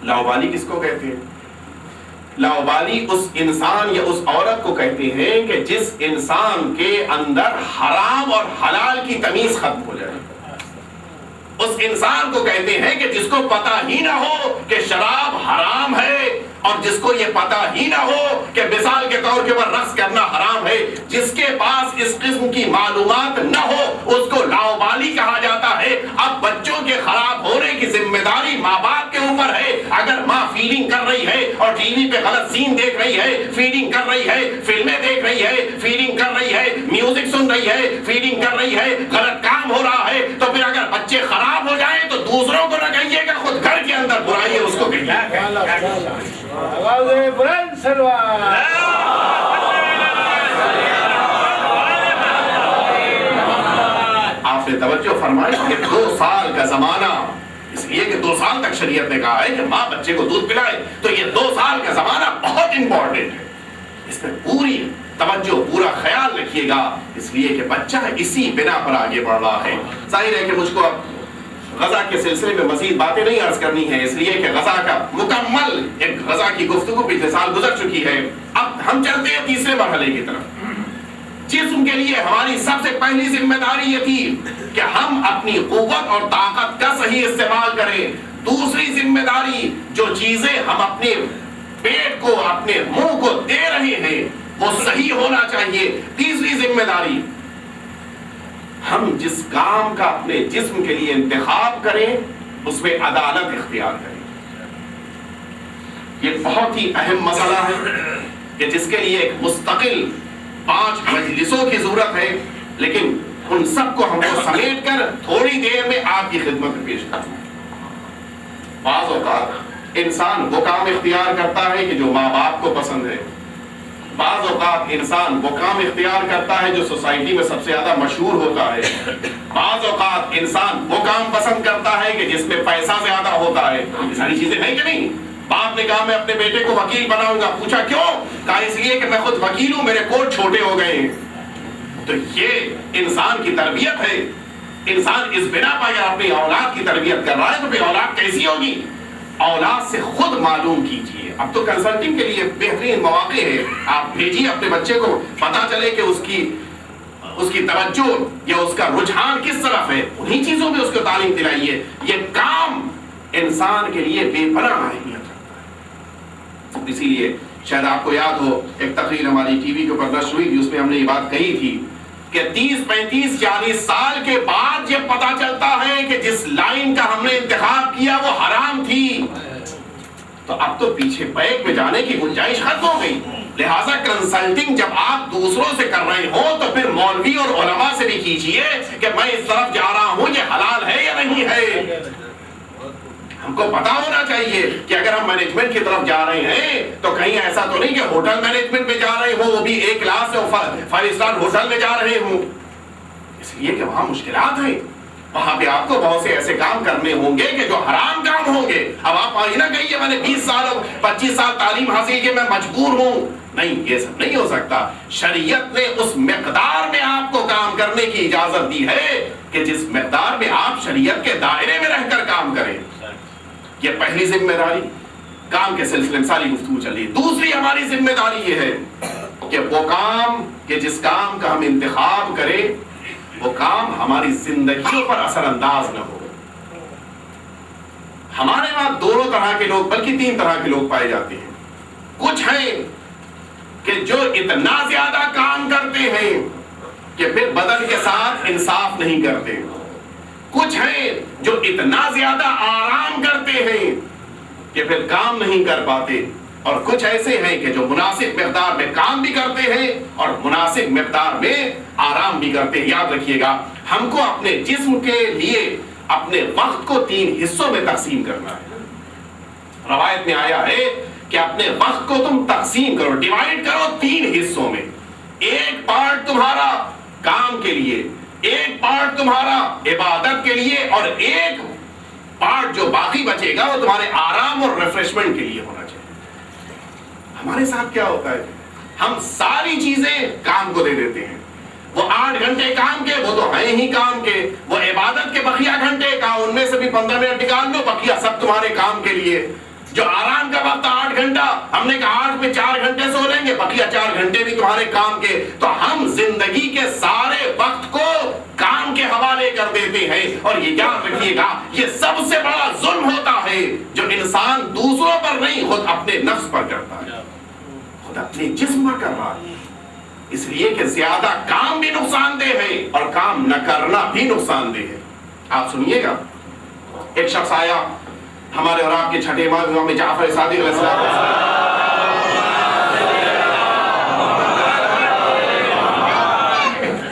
لاؤبالی کس کو کہتے ہیں؟ لاؤبالی اس انسان یا اس عورت کو کہتے ہیں کہ جس انسان کے اندر حرام اور حلال کی تمیز ختم ہو جائے. اس انسان کو کہتے ہیں کہ جس کو پتہ ہی نہ ہو کہ شراب حرام ہے، اور جس کو یہ پتہ ہی نہ ہو کہ مثال کے طور کے اوپر رقص کرنا حرام ہے. جس کے پاس اس قسم کی معلومات نہ ہو اس کو لاؤبالی کہا جاتا ہے. اب بچوں کے خراب ہونے کی ذمہ داری ماں باپ کے اوپر ہے. اگر ماں فیڈنگ کر رہی ہے اور ٹی وی پہ غلط سین دیکھ رہی ہے، فیڈنگ کر رہی ہے، فلمیں دیکھ رہی ہے، فیڈنگ کر رہی ہے، میوزک سن رہی ہے، فیڈنگ کر رہی ہے، غلط کام ہو رہا ہے، تو پھر اگر بچے خراب ہو جائیں تو دوسروں کو نہ کہیے کہ خود گھر کے اندر برائی ہے اس کو کہیے. آپ نے توجہ فرمائی کہ 2 سال کا زمانہ، اس لیے کہ 2 سال تک شریعت نے کہا ہے کہ ماں بچے کو دودھ پلائے، تو یہ 2 سال کا زمانہ بہت امپورٹنٹ ہے. اس میں پوری توجہ، پورا خیال رکھیے گا، اس لیے کہ بچہ اسی بنا پر آگے بڑھ رہا ہے. ظاہر ہے کہ مجھ کو اب غزہ کے سلسلے میں مزید باتیں نہیں عرض کرنی ہے، اس لیے کہ غزہ کا مکمل ایک غزہ کی گفتگو پچھلے سال گزر چکی ہے. اب ہم چلتے ہیں تیسرے مرحلے کی طرف. جسم کے لیے ہماری سب سے پہلی ذمہ داری یہ تھی کہ ہم اپنی قوت اور طاقت کا صحیح استعمال کریں. دوسری ذمہ داری، جو چیزیں ہم اپنے پیٹ کو، اپنے منہ کو دے رہے ہیں وہ صحیح ہونا چاہیے. تیسری ذمہ داری، ہم جس کام کا اپنے جسم کے لیے انتخاب کریں اس میں عدالت اختیار کریں. یہ بہت ہی اہم مسئلہ ہے کہ جس کے لیے ایک مستقل 5 مجلسوں کی ضرورت ہے، لیکن ان سب کو ہم کو سمیٹ کر تھوڑی دیر میں آپ کی خدمت میں پیش کروں. بعض اوقات انسان وہ کام اختیار کرتا ہے کہ جو ماں باپ کو پسند ہے. بعض اوقات انسان وہ کام اختیار کرتا ہے جو سوسائٹی میں سب سے زیادہ مشہور ہوتا ہے. بعض اوقات انسان وہ کام پسند کرتا ہے کہ جس میں پیسہ زیادہ ہوتا ہے. یہ ساری چیزیں ہیں کہ نہیں؟ باپ نے کہا میں اپنے بیٹے کو وکیل بناؤں گا. پوچھا کیوں؟ کہا اس لیے کہ میں خود وکیل ہوں، میرے کوٹ چھوٹے ہو گئے ہیں. تو یہ انسان کی تربیت ہے. انسان اس بنا پر اگر اپنی اولاد کی تربیت کر رہا ہے تو پھر اولاد کیسی ہوگی؟ اولاد سے خود معلوم کیجئے. اب تو کنسلٹنگ کے لیے بہترین مواقع ہے. آپ بھیجیے اپنے بچے کو، پتا چلے کہ اس کی توجہ یا اس کا رجحان کس طرف ہے، انہی چیزوں میں اس کو تعلیم دلائیے. یہ کام انسان کے لیے بے پناہ اہمیت رکھتا ہے. اسی لیے شاید آپ کو یاد ہو ایک تقریر ہماری ٹی وی کے اوپر نشر ہوئی تھی، اس میں ہم نے یہ بات کہی تھی کہ 30 35 40 سال کے بعد یہ پتا چلتا ہے کہ جس لائن کا ہم نے انتخاب کیا وہ حرام تھی، تو اب تو پیچھے بیک میں جانے کی گنجائش ختم ہو گئی. لہٰذا کنسلٹنگ جب آپ دوسروں سے کر رہے ہو تو پھر مولوی اور علماء سے بھی کیجئے کہ میں اس طرف جا رہا ہوں، یہ حلال ہے یا نہیں ہے. ہم کو پتا ہونا چاہیے کہ اگر ہم مینجمنٹ کی طرف جا رہے ہیں تو کہیں ایسا تو نہیں کہ ہوٹل مینجمنٹ میں جا رہے ہوں، وہ بھی A کلاس سے 5 اسٹار ہوٹل میں جا رہے ہوں. اس لیے کہ وہاں مشکلات ہیں، وہاں پہ آپ کو بہت سے ایسے کام کرنے ہوں گے کہ جو حرام کام ہوں گے. اب آپ آئی نہ کہیے میں نے 20 سال 25 سال تعلیم حاصل کی، میں مجبور ہوں. نہیں، یہ سب نہیں ہو سکتا. شریعت نے اس مقدار میں آپ کو کام کرنے کی اجازت دی ہے کہ جس مقدار میں آپ شریعت کے دائرے میں رہ کر کام کریں. یہ پہلی ذمہ داری کام کے سلسلے میں ساری گفتگو چل رہی ہے. دوسری ہماری ذمہ داری یہ ہے کہ وہ کام کہ جس کام کا ہم انتخاب کریں وہ کام ہماری زندگیوں پر اثر انداز نہ ہو. ہمارے وہاں 2 طرح کے لوگ بلکہ 3 طرح کے لوگ پائے جاتے ہیں. کچھ ہیں کہ جو اتنا زیادہ کام کرتے ہیں کہ پھر بدن کے ساتھ انصاف نہیں کرتے. کچھ ہیں جو اتنا زیادہ آرام کرتے ہیں کہ پھر کام نہیں کر پاتے. اور کچھ ایسے ہیں کہ جو مناسب مقدار میں کام بھی کرتے ہیں اور مناسب مقدار میں آرام بھی کرتے ہیں. یاد رکھیے گا ہم کو اپنے جسم کے لیے اپنے وقت کو 3 حصوں میں تقسیم کرنا ہے. روایت میں آیا ہے کہ اپنے وقت کو تم تقسیم کرو، ڈیوائیڈ کرو 3 حصوں میں. ایک پارٹ تمہارا کام کے لیے، ایک پارٹ تمہارا عبادت کے لیے، اور ایک پارٹ جو باقی بچے گا وہ تمہارے آرام اور ریفریشمنٹ کے لیے ہونا چاہیے. ہمارے ساتھ کیا ہوتا ہے؟ ہم ساری چیزیں کام کو دے دیتے ہیں. وہ 8 گھنٹے کام کے وہ تو ہیں ہی کام کے، وہ عبادت کے بقیہ گھنٹے کا ان میں سے بھی 15 منٹ نکال لو، بقیہ سب تمہارے کام کے لیے. جو آرام کا وقت 8 گھنٹہ، ہم نے کہا 8 میں 4 گھنٹے سو لیں گے، بقیہ 4 گھنٹے بھی تمہارے کام کے. تو ہم زندگی کے سارے وقت کو کام کے حوالے کر دیتے ہیں. اور یہ یاد رکھیے گا، یہ سب سے بڑا ظلم ہوتا ہے جو انسان دوسروں پر نہیں، خود اپنے نفس پر کرتا ہے، خود اپنے جسم پر کر رہا ہے. اس لیے کہ زیادہ کام بھی نقصان دہ ہے اور کام نہ کرنا بھی نقصان دہ ہے. آپ سنیے گا، ایک شخص آیا ہمارے اور آپ کے چھٹے امام امام جعفر صادق علیہ السلام،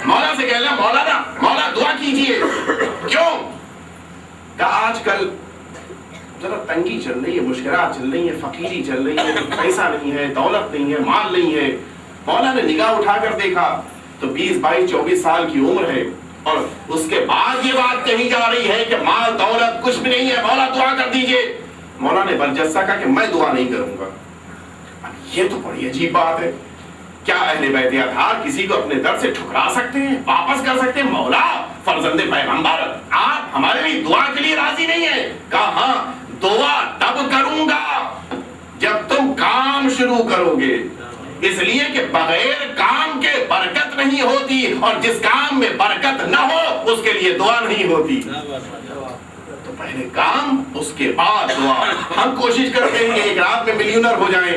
مولا سے کہہ لیا مولا دعا کیجئے. کیوں؟ کہ آج کل ذرا تنگی چل رہی ہے، مشکلات چل رہی ہیں، فقیری چل رہی ہے، پیسہ نہیں ہے، دولت نہیں ہے، مال نہیں ہے. مولا نے نگاہ اٹھا کر دیکھا تو 20 22 24 سال کی عمر ہے، اور اس کے بعد یہ بات کہی جا رہی ہے کہ مال دولت کچھ بھی نہیں ہے، مولا دعا کر دیجئے. مولا نے برجستہ کہا کہ میں دعا نہیں کروں گا. اب یہ تو بڑی عجیب بات ہے. کیا اہل بیت اطہار کسی کو اپنے در سے ٹھکرا سکتے ہیں، واپس کر سکتے ہیں؟ مولا فرزند پیغمبر آپ ہمارے لیے دعا کے لیے راضی نہیں ہیں. کہا ہاں دعا تب کروں گا جب تم کام شروع کرو گے، اس لیے کہ بغیر کام کے برکت نہیں ہوتی، اور جس کام میں برکت نہ ہو اس کے لیے دعا نہیں ہوتی. تو پہلے کام، اس کے بعد دعا. ہم کوشش کرتے ہیں کہ ایک رات میں ملینر ہو جائیں،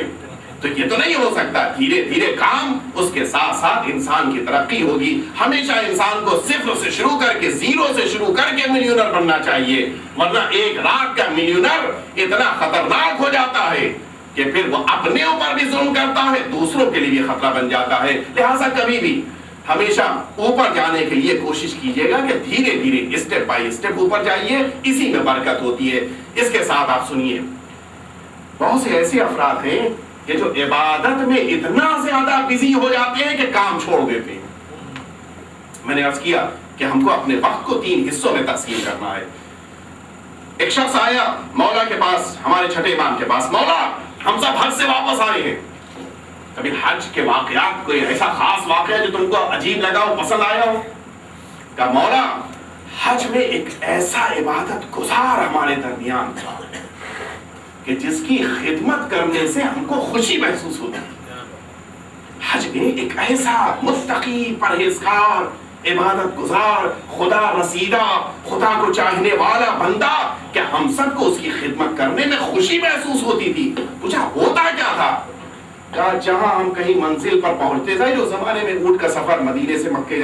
تو یہ تو نہیں ہو سکتا. دھیرے دھیرے کام، اس کے ساتھ ساتھ انسان کی ترقی ہوگی. ہمیشہ انسان کو صفر سے شروع کر کے، زیرو سے شروع کر کے ملینر بننا چاہیے، ورنہ ایک رات کا ملینر اتنا خطرناک ہو جاتا ہے کہ پھر وہ اپنے اوپر بھی ظلم کرتا ہے، دوسروں کے لیے بھی خطرہ بن جاتا ہے. لہٰذا کبھی بھی ہمیشہ اوپر جانے کے لیے کوشش کیجیے گا کہ دھیرے دھیرے اسٹیپ بائی اسٹیپ اوپر جائیے، اسی میں برکت ہوتی ہے. اس کے ساتھ آپ سنیے، بہت سے ایسے افراد ہیں کہ جو عبادت میں اتنا زیادہ بزی ہو جاتے ہیں کہ کام چھوڑ دیتے ہیں. میں نے عرض کیا کہ ہم کو اپنے وقت کو 3 حصوں میں تقسیم کرنا ہے. ایک شخص آیا مولا کے پاس، ہمارے چھٹے امام کے پاس، مولا ہم سب حج سے واپس آئے ہیں. کبھی حج کے واقعات کوئی ایسا خاص واقعہ جو تم کو عجیب لگا ہو، پسند آیا ہو؟ کہا مولا حج میں ایک ایسا عبادت گزار ہمارے درمیان تھا کہ جس کی خدمت کرنے سے ہم کو خوشی محسوس ہوتی. حج میں ایک ایسا متقی، پرہیزگار، عبادت گزار، خدا رسیدہ، خدا کو چاہنے والا بندہ کہ ہم سب کو اس کی خدمت کرنے میں خوشی محسوس ہوتی تھی. پوچھا ہوتا کیا تھا؟ کہا جہاں ہم کہیں منزل پر پہنچتے تھے، جو زمانے میں اونٹ کا سفر مدینے سے مکے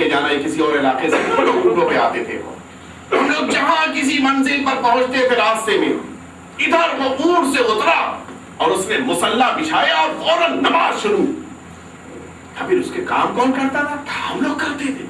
جانا ہے، کسی اور علاقے سے لوگ اونٹوں پہ آتے تھے، ہم لوگ جہاں کسی منزل پر پہنچتے تھے راستے میں، ادھر وہ اونٹ سے اترا اور اس نے مصلی بچھایا اور فوراً نماز شروع. پھر اس کے کام کون کرتا تھا؟ ہم لوگ کرتے تھے.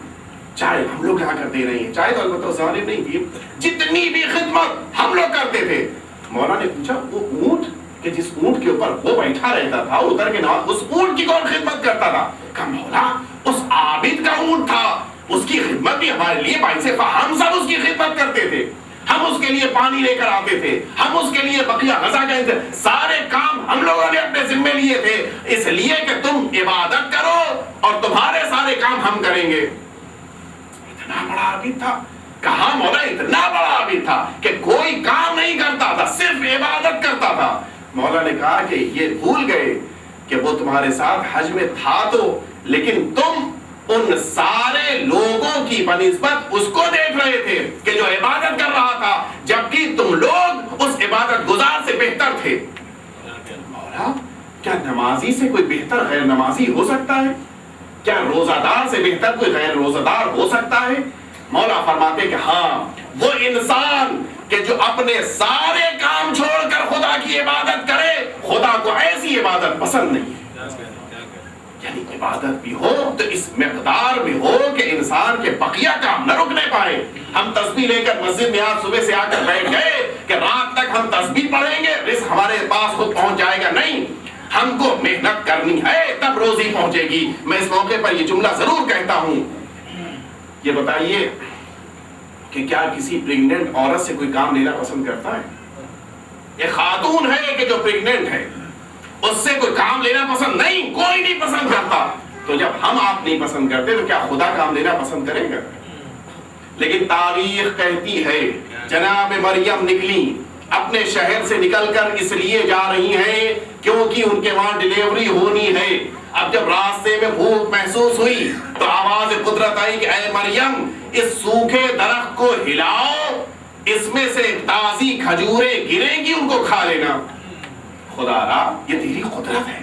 چائے ہم لوگ کیا کرتے رہے ہیں، چائے تو البتہ اس زمانے میں نہیں تھی، جتنی بھی خدمت ہم لوگ کرتے تھے. مولا نے پوچھا وہ اونٹ کہ جس اونٹ کے اوپر وہ بیٹھا رہتا تھا اتر کے نماز، اس اونٹ کی کون خدمت کرتا تھا؟ کہا مولا اس عابد کا اونٹ تھا، اس کی خدمت بھی ہمارے لیے باعث فخر، ہم سب اس کی خدمت کرتے تھے، ہم اس کے لیے پانی لے کر آتے تھے، ہم اس کے لیے بقیہ غذا کہتے تھے، سارے کام ہم لوگوں نے اپنے ذمے لیے تھے، اس لیے کہ تم عبادت کرو اور تمہارے سارے کام ہم کریں گے. اتنا بڑا عابد تھا. کہاں مولا اتنا بڑا عابد تھا کہ کوئی کام نہیں کرتا تھا، صرف عبادت کرتا تھا. مولا نے کہا کہ یہ بھول گئے کہ وہ تمہارے ساتھ حج میں تھا تو، لیکن تم ان سارے لوگوں کی بنسبت اس کو دیکھ رہے تھے کہ جو عبادت کر رہا تھا، جبکہ تم لوگ اس عبادت گزار سے بہتر تھے. مولا کیا نمازی سے کوئی بہتر غیر نمازی ہو سکتا ہے؟ کیا روزہ دار سے بہتر کوئی غیر روزہ دار ہو سکتا ہے؟ مولا فرماتے کہ ہاں وہ انسان کہ جو اپنے سارے کام چھوڑ کر خدا کی عبادت کرے، خدا کو ایسی عبادت پسند نہیں ہے. یعنی عبادت بھی ہو تو اس مقدار میں ہو کہ انسان کے بقیہ کام نہ رکنے پائے. ہم تسبیح لے کر مسجد میں آج صبح سے آ کر بیٹھ گئے کہ رات تک ہم تسبیح پڑھیں گے، رزق ہمارے پاس خود پہنچ جائے گا، نہیں. ہم کو محنت کرنی ہے تب روزی پہنچے گی. میں اس موقع پر یہ جملہ ضرور کہتا ہوں. یہ بتائیے کہ کیا کسی پریگننٹ عورت سے کوئی کام لینا پسند کرتا ہے؟ ایک خاتون ہے کہ جو پریگننٹ ہے، اس سے کوئی کام لینا پسند نہیں، کوئی نہیں پسند کرتا. تو جب ہم آپ نہیں پسند کرتے تو کیا خدا کام لینا پسند کرے گا؟ لیکن تاریخ کہتی ہے جناب مریم نکلی، اپنے شہر سے نکل کر اس لیے جا رہی ہیں کیونکہ ان کے وہاں ڈیلیوری ہونی ہے۔ اب جب راستے میں بھوک محسوس ہوئی تو آواز قدرت آئی کہ اے مریم اس سوکھے درخت کو ہلاؤ، اس میں سے تازی کھجوریں گریں گی، ان کو کھا لینا۔ خدا را یہ تیری قدرت ہے،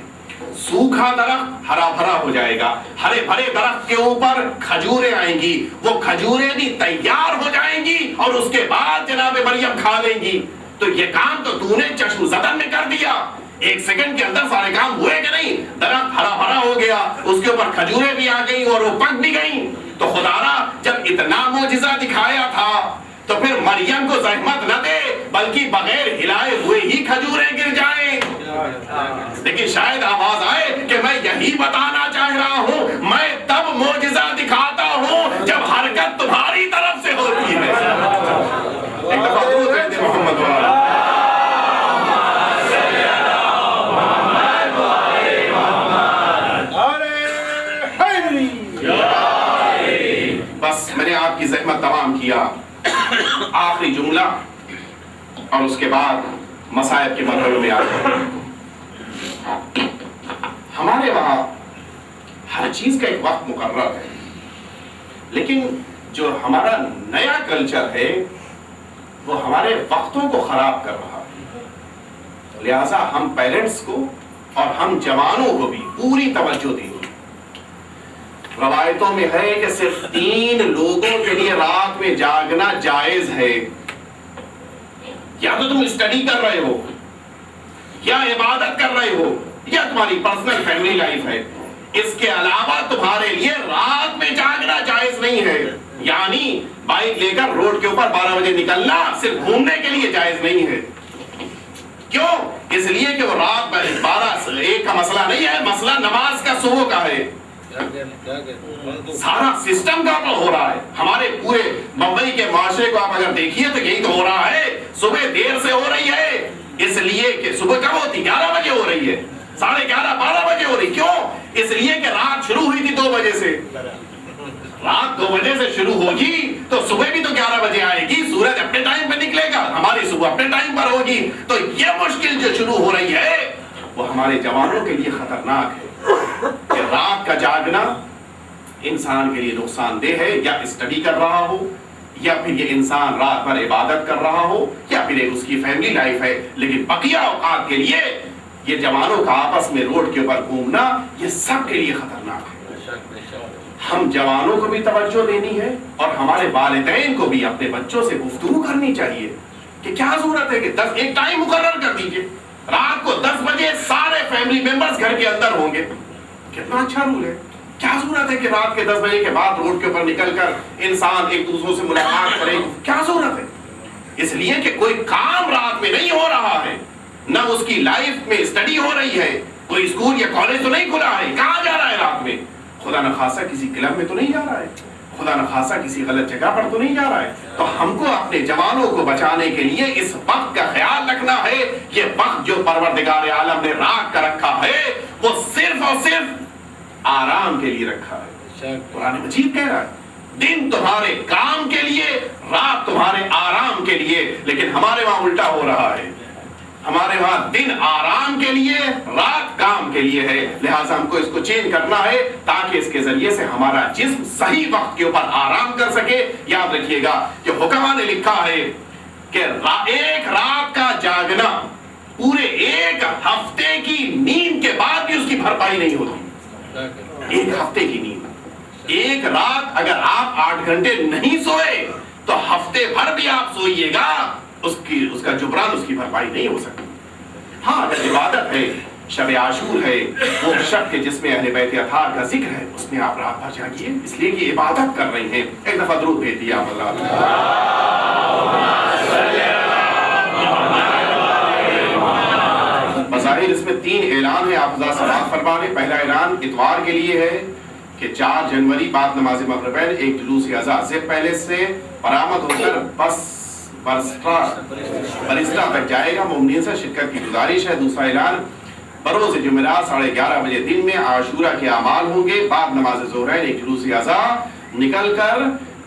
سوکھا درخت ہرا بھرا ہو جائے گا، ہرے بھرے درخت کے اوپر کھجوریں آئیں گی، وہ کھجوریں بھی تیار ہو جائیں گی اور اس کے بعد جناب مریم کھا لیں گی۔ تو یہ کام تو نے چشم زدن میں کر دیا، ایک سیکنڈ کے اندر سارے کام ہوئے کہ نہیں؟ درخت ہرا بھرا ہو گیا، اس کے اوپر کھجوریں بھی آ گئی اور وہ پک بھی گئیں۔ تو خدا را جب اتنا معجزہ دکھایا تھا تو پھر مریم کو زحمت نہ دے بلکہ بغیر ہلائے ہوئے ہی کھجوریں گر جائیں۔ لیکن شاید آواز آئے کہ میں یہی بتانا چاہ رہا ہوں، میں تب معجزہ دکھاتا ہوں جب حرکت تمہاری طرف سے ہوتی ہے۔ ایک دفعہ درود کہتے ہیں محمد والا۔ بس میں نے آپ کی زحمت تمام کیا۔ آخری جملہ اور اس کے بعد مصائب کے مرحلے میں آتے ہیں۔ ہمارے وہاں ہر چیز کا ایک وقت مقرر ہے، لیکن جو ہمارا نیا کلچر ہے وہ ہمارے وقتوں کو خراب کر رہا ہے۔ لہٰذا ہم پیرنٹس کو اور ہم جوانوں کو بھی پوری توجہ دیں۔ روایتوں میں ہے کہ صرف 3 لوگوں کے لیے رات میں جاگنا جائز ہے، یا تو تم اسٹڈی کر رہے ہو، یا عبادت کر رہے ہو، یا تمہاری پرسنل فیملی لائف ہے۔ اس کے علاوہ تمہارے لیے رات میں جاگنا جائز نہیں ہے۔ یعنی بائک لے کر روڈ کے اوپر 12 بجے نکلنا صرف گھومنے کے لیے جائز نہیں ہے۔ کیوں؟ اس لیے کہ وہ رات 12-1 کا مسئلہ نہیں ہے، مسئلہ نماز کا صبح کا ہے۔ سارا سسٹم کا ہو رہا ہے۔ ہمارے پورے بمبئی کے معاشرے کو آپ اگر دیکھیے تو یہی تو ہو رہا ہے، صبح دیر سے ہو رہی ہے اس لیے کہ صبح کب ہوتی؟ 11 بجے ہو رہی ہے، 11:30 12 بجے ہو رہی۔ کیوں؟ اس لیے کہ رات شروع ہوئی تھی 2 بجے سے، رات 2 بجے سے شروع ہوگی تو صبح بھی تو 11 بجے آئے گی، سورج اپنے ٹائم پہ نکلے گا، ہماری صبح اپنے ٹائم پر ہوگی۔ تو یہ مشکل جو شروع ہو رہی ہے وہ ہمارے جوانوں کے لیے خطرناک ہے کہ رات کا جاگنا انسان کے لیے نقصان دہ ہے، یا اسٹڈی کر رہا ہو، یا پھر یہ انسان رات بھر عبادت کر رہا ہو، یا پھر اس کی فیملی لائف ہے۔ لیکن بقیہ اوقات کے لیے یہ جوانوں کا آپس میں روڈ کے اوپر گھومنا یہ سب کے لیے خطرناک ہے۔ ہم جوانوں کو بھی توجہ دینی ہے اور ہمارے والدین کو بھی اپنے بچوں سے گفتگو کرنی چاہیے کہ کیا ضرورت ہے کہ 10 ایک ٹائم مقرر کر دیجئے، رات کو 10 بجے سارے فیملی ممبرز گھر کے اندر ہوں گے۔ کتنا اچھا رول ہے۔ کیا ضرورت ہے کہ رات کے 10 بجے کے بعد روڈ کے اوپر نکل کر انسان ایک دوسروں سے ملاقات کرے؟ کیا ضرورت ہے؟ اس لیے کہ کوئی کام رات میں نہیں ہو رہا ہے، نہ اس کی لائف میں اسٹڈی ہو رہی ہے، کوئی اسکول یا کالج تو نہیں کھلا ہے، کہاں جا رہا ہے رات میں؟ خدا نخواستہ کسی کلب میں تو نہیں جا رہا ہے، خدا نخواستہ کسی غلط جگہ پر تو نہیں جا رہا ہے۔ تو ہم کو اپنے جوانوں کو بچانے کے لیے اس وقت کا خیال رکھنا ہے۔ یہ وقت جو پروردگار عالم نے راکھ کر رکھا ہے وہ صرف اور صرف آرام کے لیے رکھا ہے۔ قرآن مجید کہہ رہا ہے دن تمہارے کام کے لیے، رات تمہارے آرام کے لیے، لیکن ہمارے وہاں الٹا ہو رہا ہے۔ ہمارے وہاں دن آرام کے لیے، رات کام کے لیے ہے۔ لہٰذا ہم کو اس کو چینج کرنا ہے تاکہ اس کے ذریعے سے ہمارا جسم صحیح وقت کے اوپر آرام کر سکے۔ یاد رکھیے گا کہ حکماں نے لکھا ہے کہ ایک رات کا جاگنا پورے ایک ہفتے کی نیند کے بعد بھی اس کی بھرپائی نہیں ہوتی۔ ایک ہفتے کی نیند، ایک رات اگر آپ 8 گھنٹے نہیں سوئے تو ہفتے بھر بھی آپ سوئیے گا، اس کا جبران، اس کی بھرپائی نہیں ہو سکتی۔ ہاں اگر عبادت ہے، شب عاشور ہے، وہ شب کے جس میں اہل بیت اطہار کا ذکر ہے، اس میں آپ رات بھر جاگیے، اس لیے کہ عبادت کر رہی ہیں۔ ایک دفعہ درود بھیج دیا اللہ۔ بظاہر اس میں 3 اعلان ہیں، آپ ذرا سماعت فرما لیں۔ پہلا اعلان اتوار کے لیے ہے کہ 4 جنوری بعد نماز مغربین ایک جلوس عزا زپ پیلس سے برآمد ہو کر برسٹا تک جائے گا۔ مومنین سے شرکت کی گزارش ہے۔ دوسرا اعلان بروز جمعرات 11:30 بجے دن میں عاشورہ کے اعمال ہوں گے۔ بعد نماز ظہرین ایک جلوس عزا نکل کر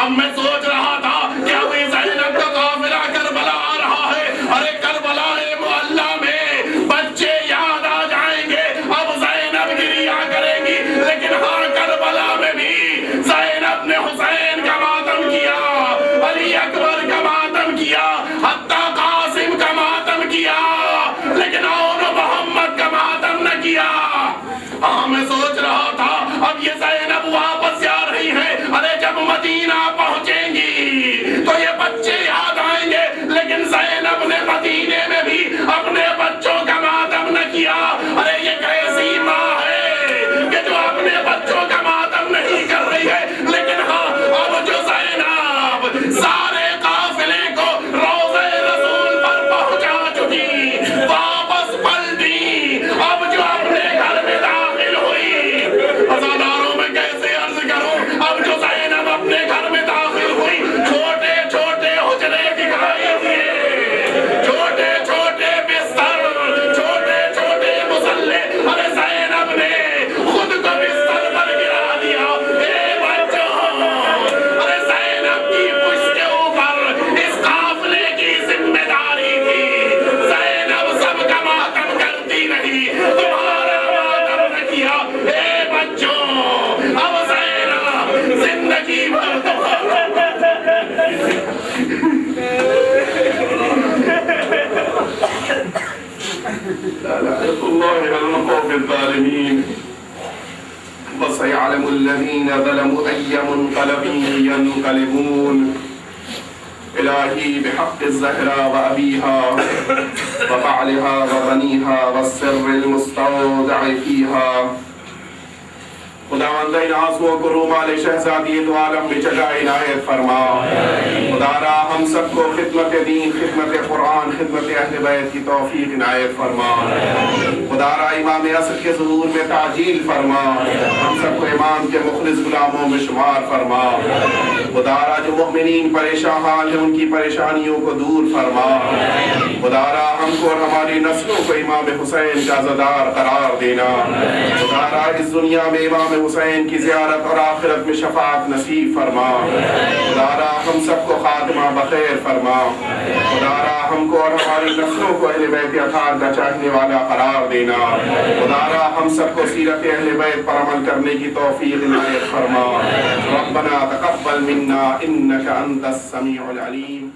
اب میں سوچ رہا تھا کہ ابھی زینب کا قافلہ کربلا آ رہا ہے، ارے کربلا معلّہ میں بچے یاد آ جائیں گے، اب زینب گریا کریں گی، لیکن ہاں کربلا میں بھی زینب نے حسین کا ماتم کیا، علی اکبر کا ماتم کیا، حتیٰ قاسم کا ماتم کیا، لیکن اور محمد کا ماتم نہ کیا۔ ہاں میں سوچ رہا تھا اب یہ زینب واپس جا رہی ہے، ارے جب مدینہ پہنچیں گی تو یہ بچے یاد آئیں گے، لیکن زینب نے مدینے میں بھی اپنے بچوں کا ماتم نہ کیا۔ ارے یہ کیسی ماں ہے کہ جو اپنے بچوں کا ماتم نہیں کر رہی ہے، لیکن ہاں اب جو زینب سارے قافلے کو روضہ رسول پر پہنچا چکی، واپس پلٹی، اب جو اپنے گھر میں داخل ہوئی، عزاداروں میں کیسے عرض کروں، اب جو زینب اپنے گھر میں داخل ہوئی، چھوٹے چھوٹے حجرے دکھائی دیے، چھوٹے چھوٹے بستر، چھوٹے چھوٹے مصلے، ارے زینب نے خود کو بستر پر گرا دیا۔ اے بچوں، ارے زینب کی پشت کے اوپر اس قافلے کی ذمہ داری تھی، زینب سب کا ماتم کرتی رہی، تمہارا ماتم نہ کیا۔ اے بچوں، اب زینب زندگی بھر تمہارا لعنة الله على القوم الظالمين وسيعلم الذين ظلموا أي منقلب ينقلبون إلهي بحق الزهراء وأبيها وبعلها وبنيها والسر المستودع فيها خداوند ان آنسوؤں کو رومال شہزادی دو عالم میں جگہ عنایت فرما۔ خدا را ہم سب کو خدمت دین، خدمت قرآن، خدمت اہل بیت کی توفیق عنایت فرما۔ خدا را امام عصر کے ظہور میں تعجیل فرما، ہم سب کو امام کے مخلص غلاموں میں شمار فرما۔ خدا را جو مؤمنین پریشان حال ہیں ان کی پریشانیوں کو دور فرما۔ خدا را ہم کو اور ہماری نسلوں کو امام حسین کا عزادار قرار دینا۔ خدا را اس دنیا میں امام حسین کی زیارت اور آخرت میں شفاعت نصیب فرما۔ خدا را ہم سب کو خاتمہ بخیر فرما۔ خدا را ہم کو اور ہماری نسلوں کو اہل بیت اطہار کا چاہنے والا قرار دینا۔ خدا را ہم سب کو سیرت اہل بیت پر عمل کرنے کی توفیق عنایت فرما۔ ربنا تقبل منا انک انت السمیع العلیم۔